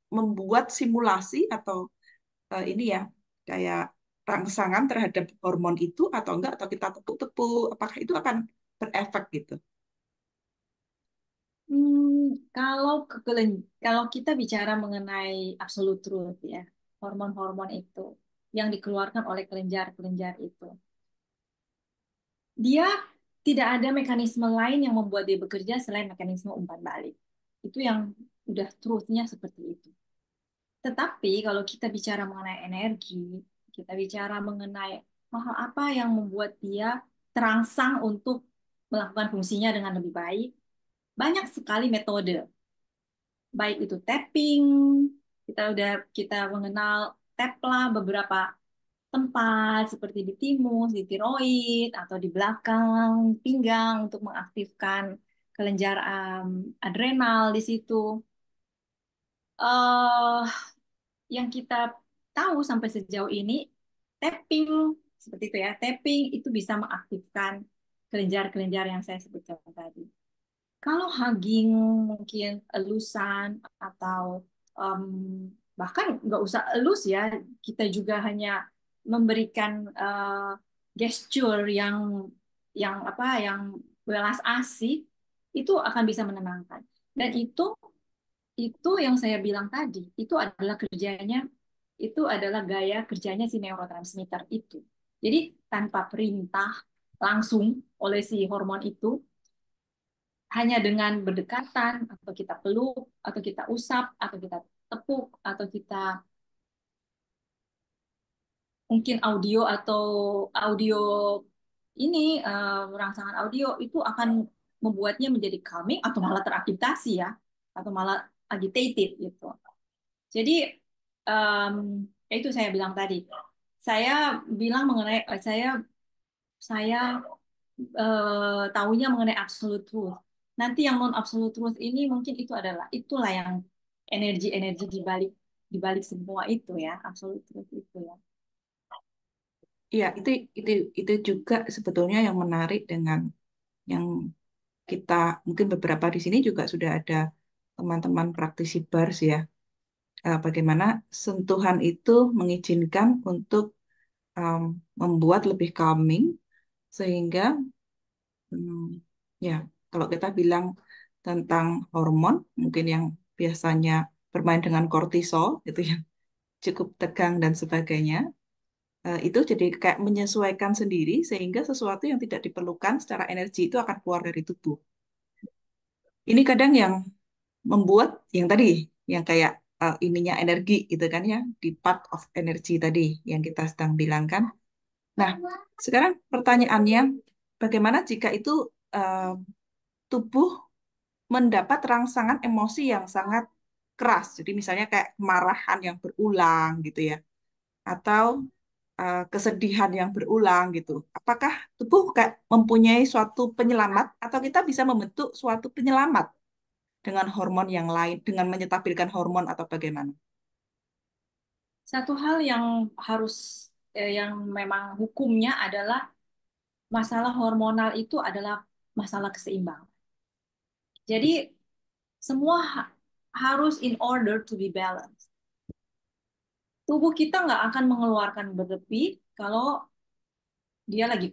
membuat simulasi atau ini ya kayak rangsangan terhadap hormon itu atau enggak atau kita tepuk-tepuk apakah itu akan berefek gitu. Kalau kalau kita bicara mengenai absolute truth ya, hormon-hormon itu yang dikeluarkan oleh kelenjar-kelenjar itu, dia tidak ada mekanisme lain yang membuat dia bekerja selain mekanisme umpan balik. Itu yang udah truth-nya seperti itu. Tetapi kalau kita bicara mengenai energi, kita bicara mengenai hal apa yang membuat dia terangsang untuk melakukan fungsinya dengan lebih baik, banyak sekali metode. Baik itu tapping, kita mengenal tap lah beberapa tempat seperti di timus, di tiroid, atau di belakang pinggang untuk mengaktifkan kelenjar adrenal di situ. eh yang kita tahu sampai sejauh ini, tapping seperti itu ya, tapping itu bisa mengaktifkan kelenjar-kelenjar yang saya sebutkan tadi. Kalau hugging mungkin elusan atau em, bahkan nggak usah elus ya, kita juga hanya memberikan gesture yang apa yang belas asih itu akan bisa menenangkan. Dan itu yang saya bilang tadi, itu adalah gaya kerjanya si neurotransmitter itu. Jadi tanpa perintah langsung oleh si hormon itu, hanya dengan berdekatan, atau kita peluk, atau kita usap, atau kita tepuk, atau kita mungkin audio ini rangsangan audio itu akan membuatnya menjadi calming atau malah teraktivasi ya, atau malah agitated gitu. Jadi um, itu saya bilang tadi. Saya bilang mengenai saya tahunya mengenai absolute truth. Nanti yang non absolute truth ini mungkin itulah yang energi-energi di balik semua itu ya, absolute truth itu ya. Iya, itu juga sebetulnya yang menarik dengan yang kita mungkin beberapa di sini juga sudah ada teman-teman praktisi bars ya. Bagaimana sentuhan itu mengizinkan untuk um, membuat lebih calming sehingga hmm, ya kalau kita bilang tentang hormon mungkin yang biasanya bermain dengan kortisol gitu ya cukup tegang dan sebagainya itu jadi kayak menyesuaikan sendiri sehingga sesuatu yang tidak diperlukan secara energi itu akan keluar dari tubuh. Ini kadang yang membuat yang tadi yang kayak ininya energi gitu kan ya di part of energy tadi yang kita sedang bilangkan. Nah, sekarang pertanyaannya bagaimana jika itu uh, tubuh mendapat rangsangan emosi yang sangat keras. Jadi misalnya kayak kemarahan yang berulang gitu ya, atau kesedihan yang berulang gitu. Apakah tubuh kayak mempunyai suatu penyelamat atau kita bisa membentuk suatu penyelamat dengan hormon yang lain, dengan menyetabilkan hormon atau bagaimana? Satu hal yang harus yang memang hukumnya adalah masalah hormonal itu adalah masalah keseimbangan. Jadi semua harus in order to be balanced. Tubuh kita nggak akan mengeluarkan berlebih kalau dia lagi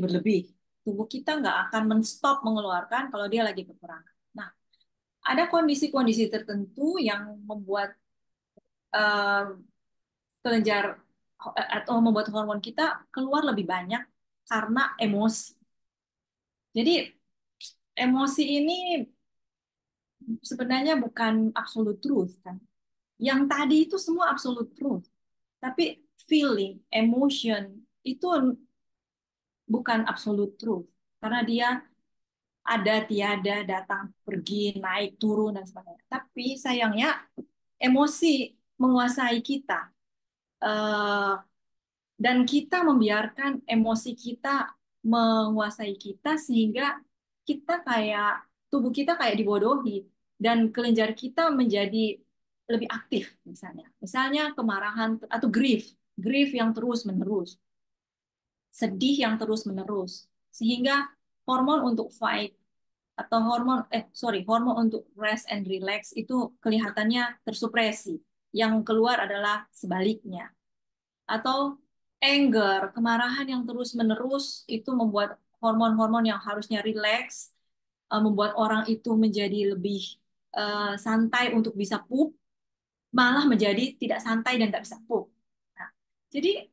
berlebih. Tubuh kita nggak akan menstop mengeluarkan kalau dia lagi kekurangan. Nah, ada kondisi-kondisi tertentu yang membuat uh, kelenjar atau membuat hormon kita keluar lebih banyak karena emosi. Jadi emosi ini sebenarnya bukan absolute truth kan. Yang tadi itu semua absolute truth. Tapi feeling, emotion itu bukan absolute truth. Karena dia ada, tiada, datang, pergi, naik, turun, dan sebagainya. Tapi sayangnya emosi menguasai kita. Eh, dan kita membiarkan emosi kita menguasai kita sehingga kita kayak tubuh kita kayak dibodohi dan kelenjar kita menjadi lebih aktif misalnya kemarahan atau grief yang terus menerus, sedih yang terus menerus, sehingga hormon untuk fight atau hormon untuk rest and relax itu kelihatannya tersupresi, yang keluar adalah sebaliknya. Atau anger, kemarahan yang terus-menerus itu membuat hormon-hormon yang harusnya rileks, membuat orang itu menjadi lebih santai untuk bisa pup, malah menjadi tidak santai dan tidak bisa pup. Nah, jadi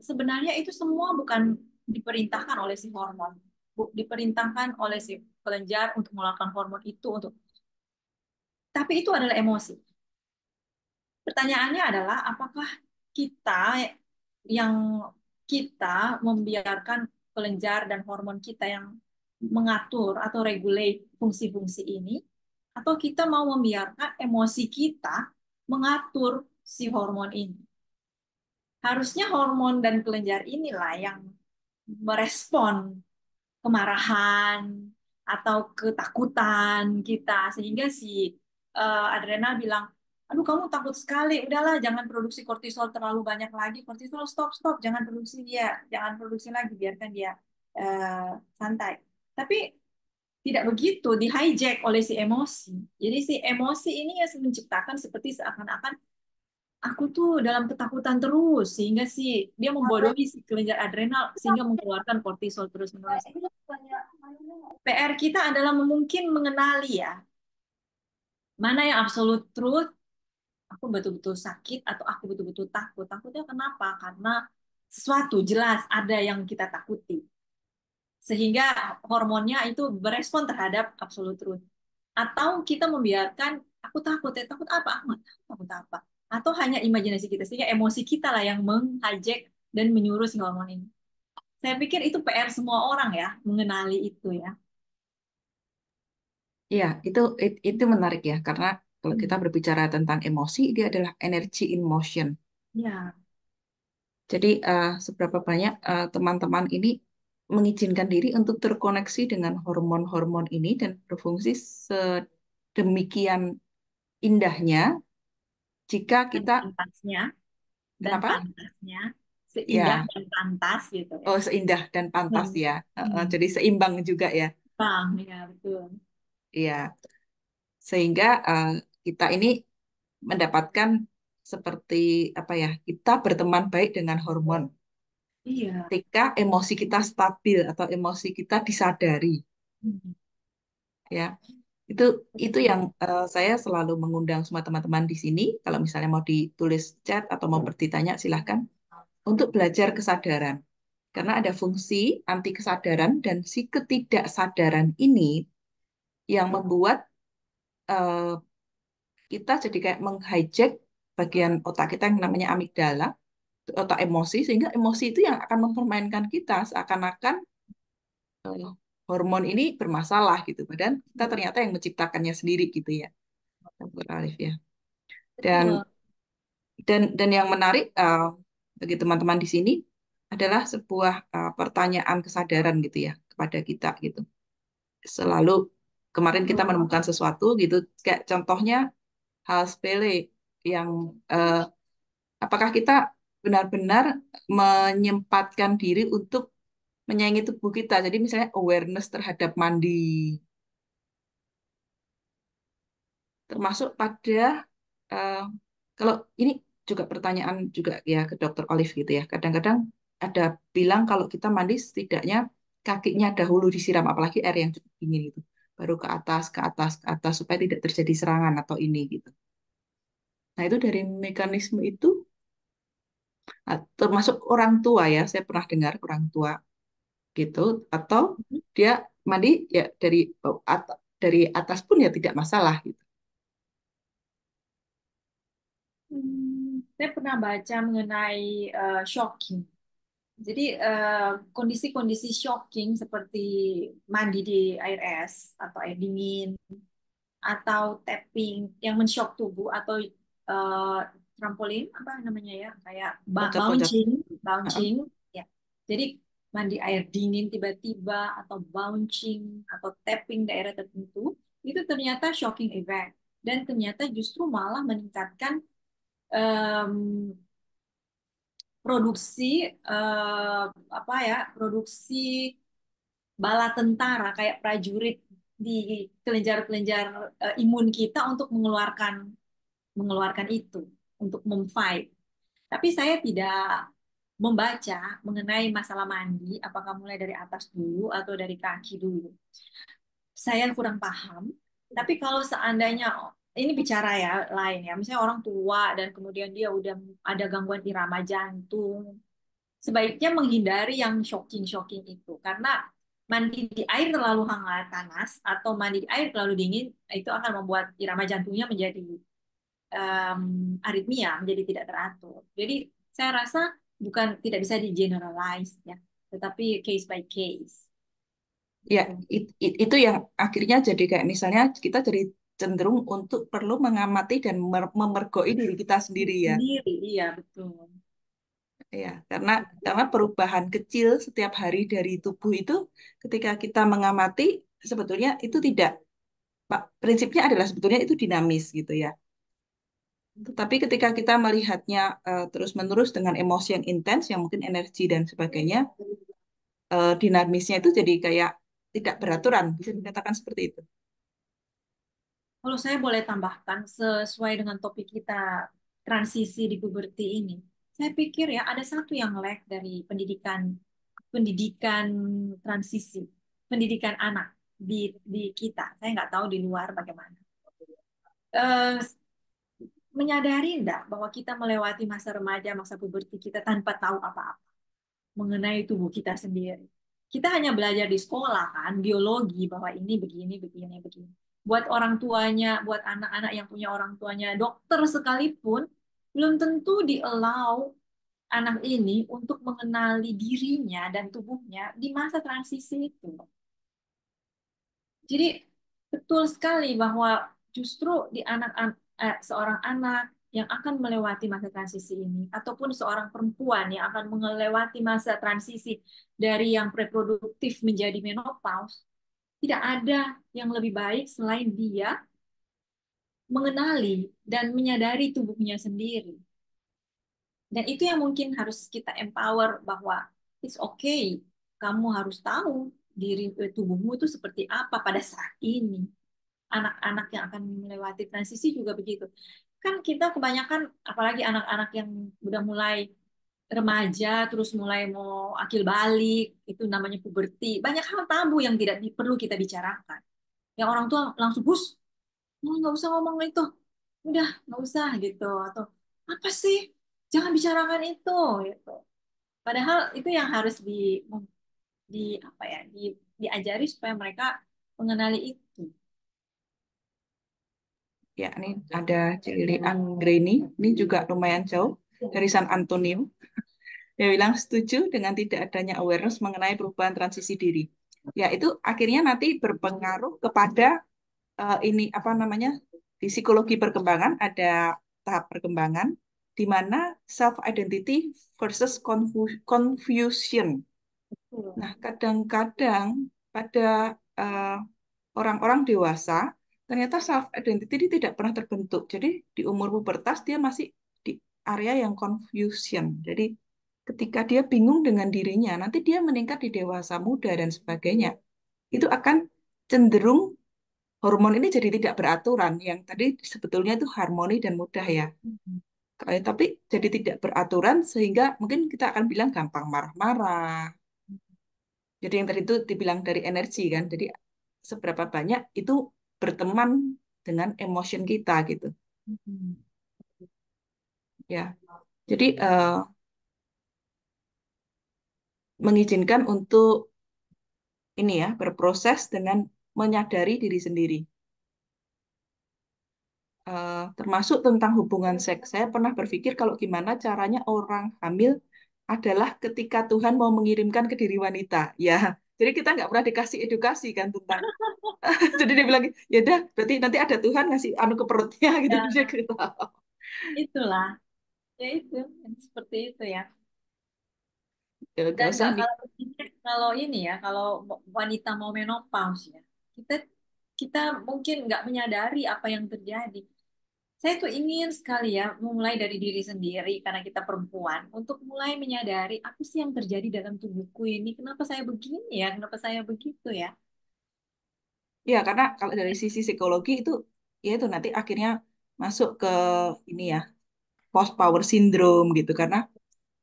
sebenarnya itu semua bukan diperintahkan oleh si hormon, diperintahkan oleh si kelenjar untuk mengeluarkan hormon itu tapi itu adalah emosi. Pertanyaannya adalah apakah kita yang kita membiarkan kelenjar dan hormon kita yang mengatur atau regulate fungsi-fungsi ini, atau kita mau membiarkan emosi kita mengatur si hormon ini. Harusnya hormon dan kelenjar inilah yang merespon kemarahan atau ketakutan kita sehingga si adrenal bilang, aduh kamu takut sekali, udahlah jangan produksi kortisol terlalu banyak lagi, kortisol stop stop, jangan produksi dia, jangan produksi lagi, biarkan dia santai. Tapi tidak begitu, di hijack oleh si emosi. Jadi si emosi ini yang menciptakan seperti seakan-akan aku tuh dalam ketakutan terus sehingga si dia membodohi si kelenjar adrenal sehingga mengeluarkan kortisol terus-menerus. PR kita adalah mungkin mengenali ya mana yang absolute truth, aku betul-betul sakit atau aku betul-betul takut. Takutnya kenapa? Karena sesuatu jelas ada yang kita takuti. Sehingga hormonnya itu berespon terhadap absolute truth. Atau kita membiarkan, aku takut, ya takut apa? Aku nggak tahu takut apa. Atau hanya imajinasi kita, sehingga emosi kita lah yang menghijack dan menyuruh si hormon ini. Saya pikir itu PR semua orang ya, mengenali itu ya. Iya, itu menarik ya, karena kalau kita Hmm. berbicara tentang emosi, dia adalah energy in motion. Ya, Jadi seberapa banyak teman-teman ini mengizinkan diri untuk terkoneksi dengan hormon-hormon ini dan berfungsi sedemikian indahnya jika dan kita pantasnya, dan kenapa? pantasnya, seindah Ya, dan pantas gitu ya. oh seindah dan pantas Hmm. ya. Hmm. Jadi seimbang juga ya. Bang, ya betul. Iya, sehingga kita ini mendapatkan seperti apa ya? Kita berteman baik dengan hormon. Iya. Ketika emosi kita stabil atau emosi kita disadari, Hmm. ya. Itu itu Betul. yang saya selalu mengundang semua teman-teman di sini. Kalau misalnya mau ditulis chat atau mau bertanya, silahkan untuk belajar kesadaran. Karena ada fungsi anti kesadaran dan si ketidaksadaran ini yang membuat eh, kita jadi kayak menghijack bagian otak kita yang namanya amigdala, otak emosi, sehingga emosi itu yang akan mempermainkan kita seakan-akan eh, hormon ini bermasalah gitu. Padahal kita ternyata yang menciptakannya sendiri gitu ya, Dr. Alif ya. Dan Betul. dan yang menarik bagi teman-teman di sini adalah sebuah pertanyaan kesadaran gitu ya kepada kita gitu. Selalu kemarin kita menemukan sesuatu gitu, kayak contohnya hal sepele yang eh, apakah kita benar-benar menyempatkan diri untuk menyayangi tubuh kita. Jadi misalnya awareness terhadap mandi, termasuk pada eh, kalau ini juga pertanyaan juga ya ke Dokter Olive gitu ya. Kadang-kadang ada bilang kalau kita mandi setidaknya kakinya dahulu disiram, apalagi air yang cukup dingin gitu. Baru ke atas, ke atas, ke atas supaya tidak terjadi serangan atau ini gitu. Nah itu dari mekanisme itu termasuk orang tua ya. Saya pernah dengar orang tua gitu atau dia mandi ya dari atas pun ya tidak masalah gitu. Saya pernah baca mengenai shocking. Jadi kondisi-kondisi shocking seperti mandi di air es atau air dingin atau tapping yang men-shock tubuh atau eh, trampolin apa namanya ya kayak Loncat-loncat. bouncing, Heeh. bouncing ya. Jadi mandi air dingin tiba-tiba atau bouncing atau tapping daerah tertentu itu ternyata shocking event dan ternyata justru malah meningkatkan em, produksi apa ya produksi bala tentara kayak prajurit di kelenjar-kelenjar imun kita untuk mengeluarkan itu untuk memfight. Tapi saya tidak membaca mengenai masalah mandi, apakah mulai dari atas dulu atau dari kaki dulu. Saya kurang paham. Tapi kalau seandainya ini bicara ya lain ya, misalnya orang tua dan kemudian dia udah ada gangguan irama jantung, sebaiknya menghindari yang shocking-shocking itu karena mandi di air terlalu hangat panas atau mandi di air terlalu dingin itu akan membuat irama jantungnya menjadi aritmia, menjadi tidak teratur. Jadi saya rasa bukan tidak bisa di generalize ya, tetapi case by case Ya, gitu. itu yang akhirnya jadi kayak misalnya kita jadi cenderung untuk perlu mengamati dan memergoi diri kita sendiri ya. Sendiri, iya betul. Ya, karena perubahan kecil setiap hari dari tubuh itu ketika kita mengamati sebetulnya itu tidak prinsipnya adalah sebetulnya itu dinamis gitu ya. Tetapi ketika kita melihatnya terus-menerus dengan emosi yang intens yang mungkin energi dan sebagainya, dinamisnya itu jadi kayak tidak beraturan, bisa dikatakan seperti itu. Kalau saya boleh tambahkan sesuai dengan topik kita transisi di puberti ini. Saya pikir ya ada satu yang lag dari pendidikan transisi, pendidikan anak di kita. Saya nggak tahu di luar bagaimana. Eh, Menyadari enggak bahwa kita melewati masa remaja, masa puberti kita tanpa tahu apa-apa mengenai tubuh kita sendiri. Kita hanya belajar di sekolah kan, biologi bahwa ini begini, begini, begini. Buat orang tuanya, buat anak-anak yang punya orang tuanya dokter sekalipun, belum tentu di-allow anak ini untuk mengenali dirinya dan tubuhnya di masa transisi itu. Jadi betul sekali bahwa justru di seorang anak yang akan melewati masa transisi ini, ataupun seorang perempuan yang akan melewati masa transisi dari yang preproduktif menjadi menopause, tidak ada yang lebih baik selain dia mengenali dan menyadari tubuhnya sendiri. Dan itu yang mungkin harus kita empower bahwa it's okay, kamu harus tahu diri tubuhmu itu seperti apa pada saat ini. Anak-anak yang akan melewati transisi juga begitu. Kan kita kebanyakan, apalagi anak-anak yang udah mulai remaja, terus mulai mau akil balik, itu namanya puberti. Banyak hal tabu yang tidak perlu kita bicarakan. Yang orang tua langsung, bus, nggak usah ngomong itu. Udah, nggak usah gitu. Atau, apa sih? Jangan bicarakan itu. Gitu. Padahal itu yang harus di apa ya, diajari supaya mereka mengenali itu. Ya, ini ada Cili Anggreni, ini juga lumayan jauh dari San Antonio. Dia bilang setuju dengan tidak adanya awareness mengenai perubahan transisi diri. Ya, itu akhirnya nanti berpengaruh kepada ini apa namanya di psikologi perkembangan ada tahap perkembangan di mana self identity versus confusion. Nah, kadang-kadang pada eh, orang-orang dewasa ternyata self identity ini tidak pernah terbentuk. Jadi di umur pubertas dia masih di area yang confusion. Jadi ketika dia bingung dengan dirinya, nanti dia meningkat di dewasa muda dan sebagainya. Itu akan cenderung hormon ini jadi tidak beraturan. Yang tadi sebetulnya itu harmoni dan mudah ya. Tapi jadi tidak beraturan sehingga mungkin kita akan bilang gampang marah-marah. Jadi yang tadi itu dibilang dari energi kan. Jadi seberapa banyak itu berteman dengan emotion kita gitu. Ya. Jadi mengizinkan untuk ini ya berproses dengan menyadari diri sendiri. Termasuk tentang hubungan seks. Saya pernah berpikir kalau gimana caranya orang hamil adalah ketika Tuhan mau mengirimkan ke diri wanita. Ya, jadi kita nggak pernah dikasih edukasi kan tentang. Jadi dia bilang, ya udah, berarti nanti ada Tuhan ngasih anu ke perutnya gitu. Ya, Dia gitu. itulah, ya itu, seperti itu ya. Ya, Dan gak usah nih. kalau ini ya, kalau wanita mau menopause ya, kita kita mungkin nggak menyadari apa yang terjadi. Saya tuh ingin sekali ya, mulai dari diri sendiri karena kita perempuan, untuk mulai menyadari apa sih yang terjadi dalam tubuhku ini, kenapa saya begini ya, kenapa saya begitu ya. Ya, karena kalau dari sisi psikologi itu, ya itu nanti akhirnya masuk ke ini ya, post power syndrome gitu. Karena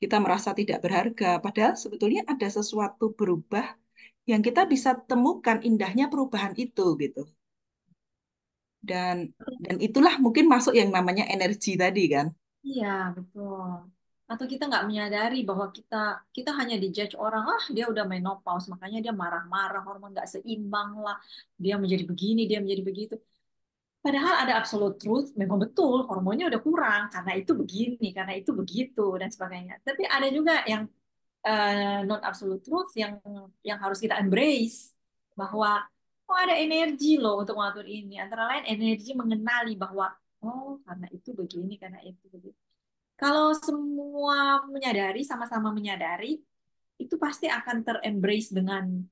kita merasa tidak berharga. Padahal sebetulnya ada sesuatu berubah yang kita bisa temukan indahnya perubahan itu gitu. Dan dan itulah mungkin masuk yang namanya energi tadi kan. Iya, betul. Atau kita nggak menyadari bahwa kita hanya dijudge orang, ah dia udah menopause, makanya dia marah-marah, hormon nggak seimbang lah, dia menjadi begini, dia menjadi begitu. Padahal ada absolute truth, memang betul hormonnya udah kurang karena itu begini, karena itu begitu dan sebagainya. Tapi ada juga yang non absolute truth yang harus kita embrace bahwa oh ada energi loh untuk mengatur ini. Antara lain energi mengenali bahwa oh karena itu begini, karena itu begitu. Kalau semua menyadari, sama-sama menyadari, itu pasti akan terembrace dengan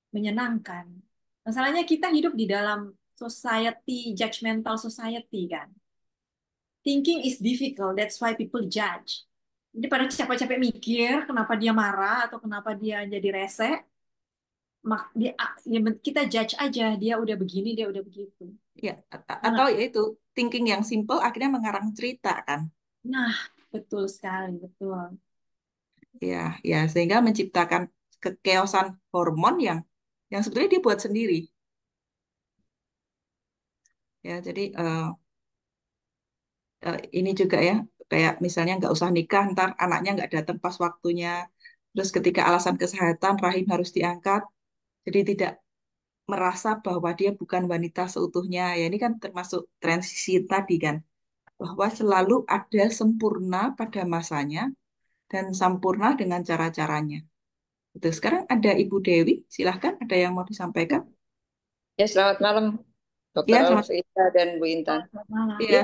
menyenangkan. Masalahnya kita hidup di dalam society, judgmental society kan. Thinking is difficult, that's why people judge. Jadi pada capek-capek mikir kenapa dia marah atau kenapa dia jadi rese, kita judge aja dia udah begini, dia udah begitu. Ya, Nah, atau ya itu thinking yang simple akhirnya mengarang cerita kan. Nah, betul sekali, betul. Ya, ya sehingga menciptakan kekeosan hormon yang sebenarnya dia buat sendiri. Ya, jadi ini juga ya kayak misalnya nggak usah nikah, ntar anaknya nggak datang pas waktunya. Terus ketika alasan kesehatan rahim harus diangkat, jadi tidak merasa bahwa dia bukan wanita seutuhnya. Ya ini kan termasuk transisi tadi kan, bahwa selalu ada sempurna pada masanya dan sempurna dengan cara-caranya. Itu sekarang ada Ibu Dewi, silahkan ada yang mau disampaikan. Ya, selamat malam, Dokter Ya, selamat. Alfita dan Bu Intan. Selamat malam. Iya, Iya,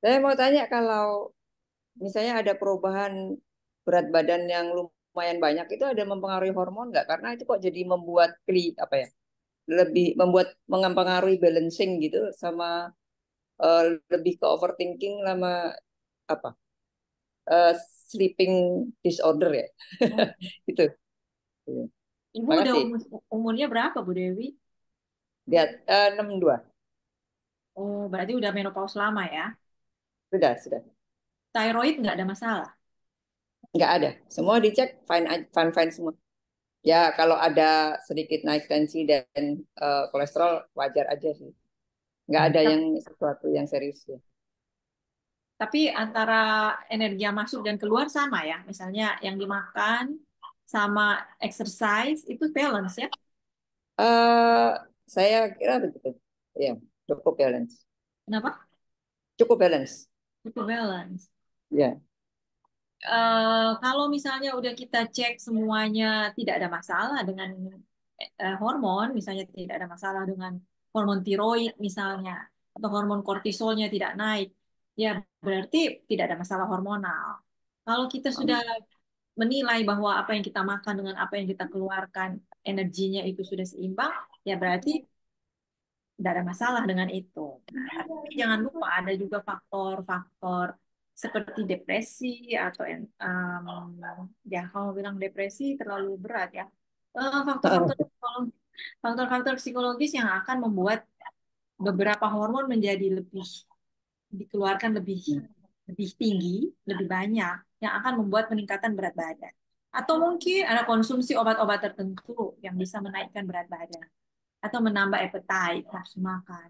saya mau tanya kalau misalnya ada perubahan berat badan yang lumayan banyak, itu ada mempengaruhi hormon nggak? Karena itu kok jadi membuat apa ya, lebih membuat mempengaruhi balancing gitu sama eh, lebih ke overthinking sama apa eh, sleeping disorder ya, Oh, gitu. Iya. Ibu udah Makasih. umurnya berapa, Bu Dewi? Lihat 62. Oh, berarti udah menopause lama ya. Sudah. Thyroid nggak ada masalah. Nggak ada. Semua dicek fine fine semua. Ya, kalau ada sedikit naik tensi dan kolesterol wajar aja sih. Nggak ada yang sesuatu yang serius ya. Tapi antara energi yang masuk dan keluar sama ya. Misalnya yang dimakan sama exercise itu balance ya. eh saya kira begitu. Ya, cukup balance. Kenapa? Cukup balance. Itu balance. Ya, Kalau misalnya udah kita cek semuanya tidak ada masalah dengan hormon, misalnya tidak ada masalah dengan hormon tiroid misalnya, atau hormon kortisolnya tidak naik, ya berarti tidak ada masalah hormonal. Kalau kita sudah menilai bahwa apa yang kita makan dengan apa yang kita keluarkan, energinya itu sudah seimbang, ya berarti tidak ada masalah dengan itu. Nah, tapi jangan lupa ada juga faktor-faktor seperti depresi atau ya kalau bilang depresi terlalu berat ya. Faktor-faktor psikologis yang akan membuat beberapa hormon menjadi lebih dikeluarkan lebih lebih tinggi, lebih banyak yang akan membuat peningkatan berat badan. Atau mungkin ada konsumsi obat-obat tertentu yang bisa menaikkan berat badan atau menambah appetite, nafsu makan.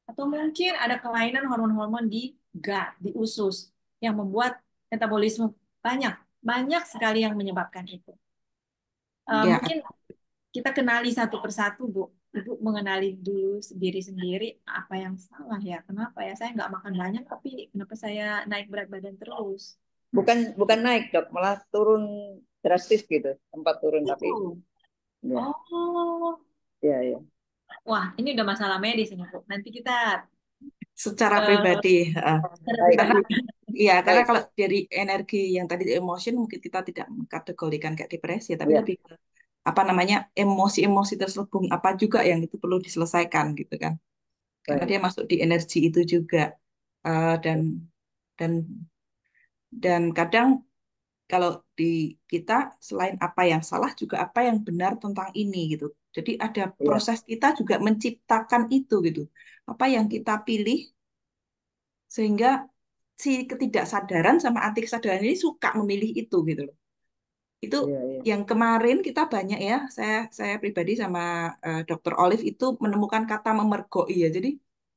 Atau mungkin ada kelainan hormon-hormon di gut, di usus, yang membuat metabolisme banyak, banyak sekali yang menyebabkan itu. ya. Mungkin kita kenali satu persatu, Bu. Ibu mengenali dulu diri sendiri apa yang salah ya. Kenapa ya saya nggak makan banyak, tapi kenapa saya naik berat badan terus? bukan bukan naik dok, malah turun drastis gitu. Tempat turun tapi Itu. ya, Oh, ya. wah ini udah masalah medis ini, Bu. Nanti kita Secara eh, pribadi, karena Baik, iya, karena baik, kalau dari energi yang tadi emotion mungkin kita tidak mengkategorikan kayak depresi, ya, tapi ya, lebih ke apa namanya emosi-emosi terselubung apa juga yang itu perlu diselesaikan gitu kan, karena baik. dia masuk di energi itu juga. Dan dan dan kadang kalau di kita selain apa yang salah juga apa yang benar tentang ini gitu. Jadi ada Iya, proses kita juga menciptakan itu gitu. Apa yang kita pilih sehingga si ketidaksadaran sama anti kesadaran ini suka memilih itu gitu loh. Itu iya. yang kemarin kita banyak ya, saya pribadi sama Dr. Olive itu menemukan kata memergoi ya. Jadi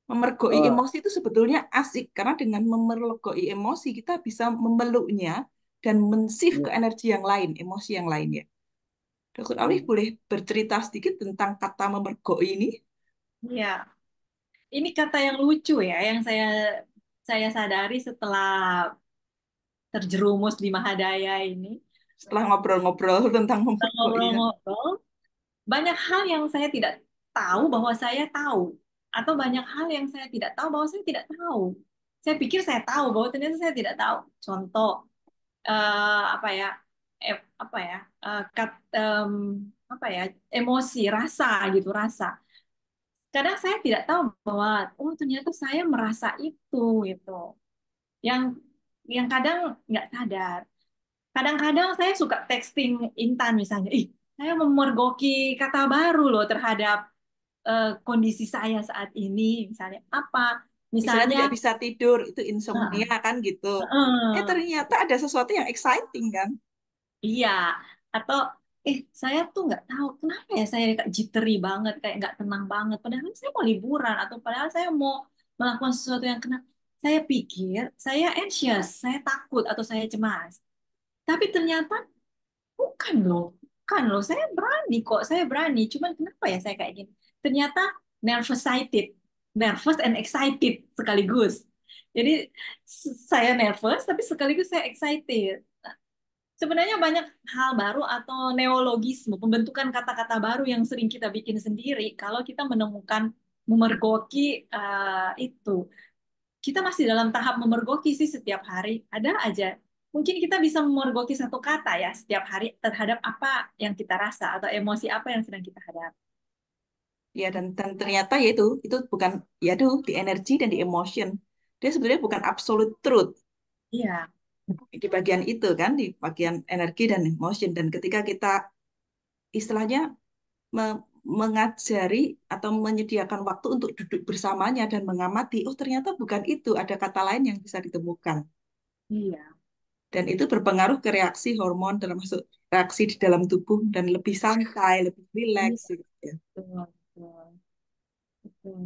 memergoi Oh, emosi itu sebetulnya asik karena dengan memergoi emosi kita bisa memeluknya dan men-shift ke iya. energi yang lain, emosi yang lain ya. Dr. Olive Hmm. boleh bercerita sedikit tentang kata memergoi ini ya, ini kata yang lucu ya, yang saya sadari setelah terjerumus di Mahadaya ini. setelah ngobrol-ngobrol tentang Setelah memergoi ya. ngobrol-ngobrol, banyak hal yang saya tidak tahu bahwa saya tahu, atau banyak hal yang saya tidak tahu bahwa saya tidak tahu. Saya pikir saya tahu bahwa ternyata saya tidak tahu. Contoh, apa ya, apa ya, apa ya, emosi, rasa gitu, rasa. Kadang saya tidak tahu bahwa, oh ternyata saya merasa itu, gitu. Yang kadang nggak sadar. Kadang-kadang saya suka texting Intan misalnya, ih, saya memergoki kata baru loh terhadap kondisi saya saat ini, misalnya apa. Misalnya Misalnya, tidak bisa tidur, itu eh, insomnia kan gitu. eh, Ternyata ada sesuatu yang exciting kan? iya, atau saya tuh nggak tahu kenapa ya saya kayak jittery banget, kayak nggak tenang banget. Padahal saya mau liburan atau padahal saya mau melakukan sesuatu yang kena. Saya pikir saya anxious, saya takut atau saya cemas. Tapi ternyata bukan loh, bukan loh. Saya berani kok, saya berani. Cuman kenapa ya saya kayak gini? Ternyata nervous-sighted, nervous and excited sekaligus. Jadi saya nervous tapi sekaligus saya excited. Sebenarnya banyak hal baru atau neologisme, pembentukan kata-kata baru yang sering kita bikin sendiri kalau kita menemukan memergoki itu. Kita masih dalam tahap memergoki sih setiap hari. Ada aja. Mungkin kita bisa memergoki satu kata ya setiap hari terhadap apa yang kita rasa atau emosi apa yang sedang kita hadapi. Ya, dan ternyata ya itu bukan, ya itu di energi dan di emotion. Dia sebenarnya bukan absolute truth Iya, di bagian itu kan, di bagian energi dan emotion. Dan ketika kita istilahnya mengajari atau menyediakan waktu untuk duduk bersamanya dan mengamati, oh ternyata bukan itu, ada kata lain yang bisa ditemukan. iya, Dan itu berpengaruh ke reaksi hormon, termasuk reaksi di dalam tubuh, dan lebih santai, lebih rileks iya, gitu ya. betul, betul, betul.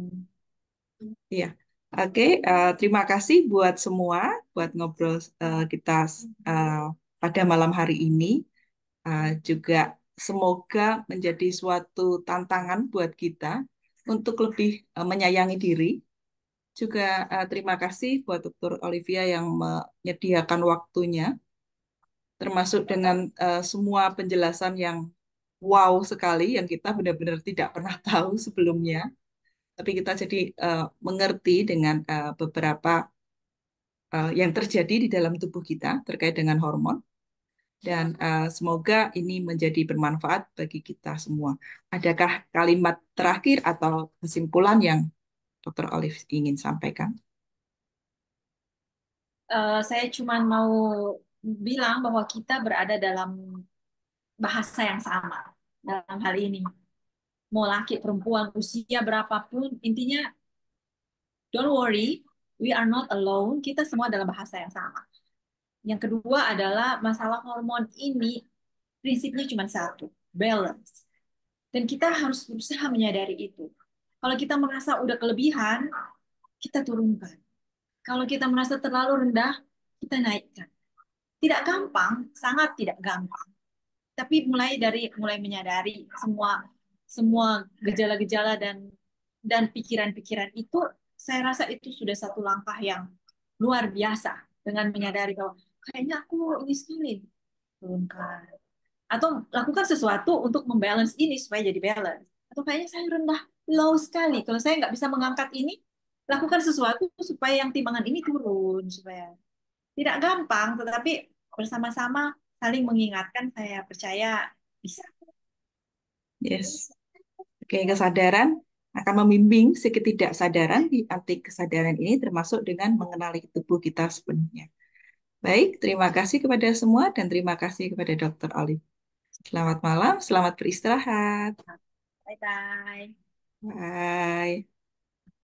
Iya. Oke, terima kasih buat semua, buat ngobrol kita eh, pada malam hari ini. Juga semoga menjadi suatu tantangan buat kita untuk lebih menyayangi diri. Juga terima kasih buat Dr. Olivia yang menyediakan waktunya, termasuk dengan semua penjelasan yang wow sekali, yang kita benar-benar tidak pernah tahu sebelumnya. Tapi kita jadi mengerti dengan beberapa yang terjadi di dalam tubuh kita terkait dengan hormon. Dan semoga ini menjadi bermanfaat bagi kita semua. Adakah kalimat terakhir atau kesimpulan yang Dr. Olive ingin sampaikan? Saya cuma mau bilang bahwa kita berada dalam bahasa yang sama dalam hal ini. Mau laki, perempuan, usia berapapun, intinya don't worry, we are not alone. Kita semua dalam bahasa yang sama. Yang kedua adalah masalah hormon ini prinsipnya cuma satu, balance. Dan kita harus berusaha menyadari itu. Kalau kita merasa udah kelebihan, kita turunkan. Kalau kita merasa terlalu rendah, kita naikkan. Tidak gampang, sangat tidak gampang. Tapi mulai menyadari semua semua gejala-gejala dan pikiran-pikiran itu, saya rasa itu sudah satu langkah yang luar biasa dengan menyadari bahwa kayaknya aku ini sekali turunkan atau lakukan sesuatu untuk membalance ini supaya jadi balance, atau kayaknya saya rendah, low sekali, kalau saya nggak bisa mengangkat ini, lakukan sesuatu supaya yang timbangan ini turun, supaya tidak gampang tetapi bersama-sama saling mengingatkan, saya percaya bisa. Yes. Oke, kesadaran akan membimbing si ketidaksadaran di arti kesadaran ini termasuk dengan mengenali tubuh kita sepenuhnya. Baik, terima kasih kepada semua dan terima kasih kepada Dr. Olive. Selamat malam, selamat beristirahat. Bye bye. Bye.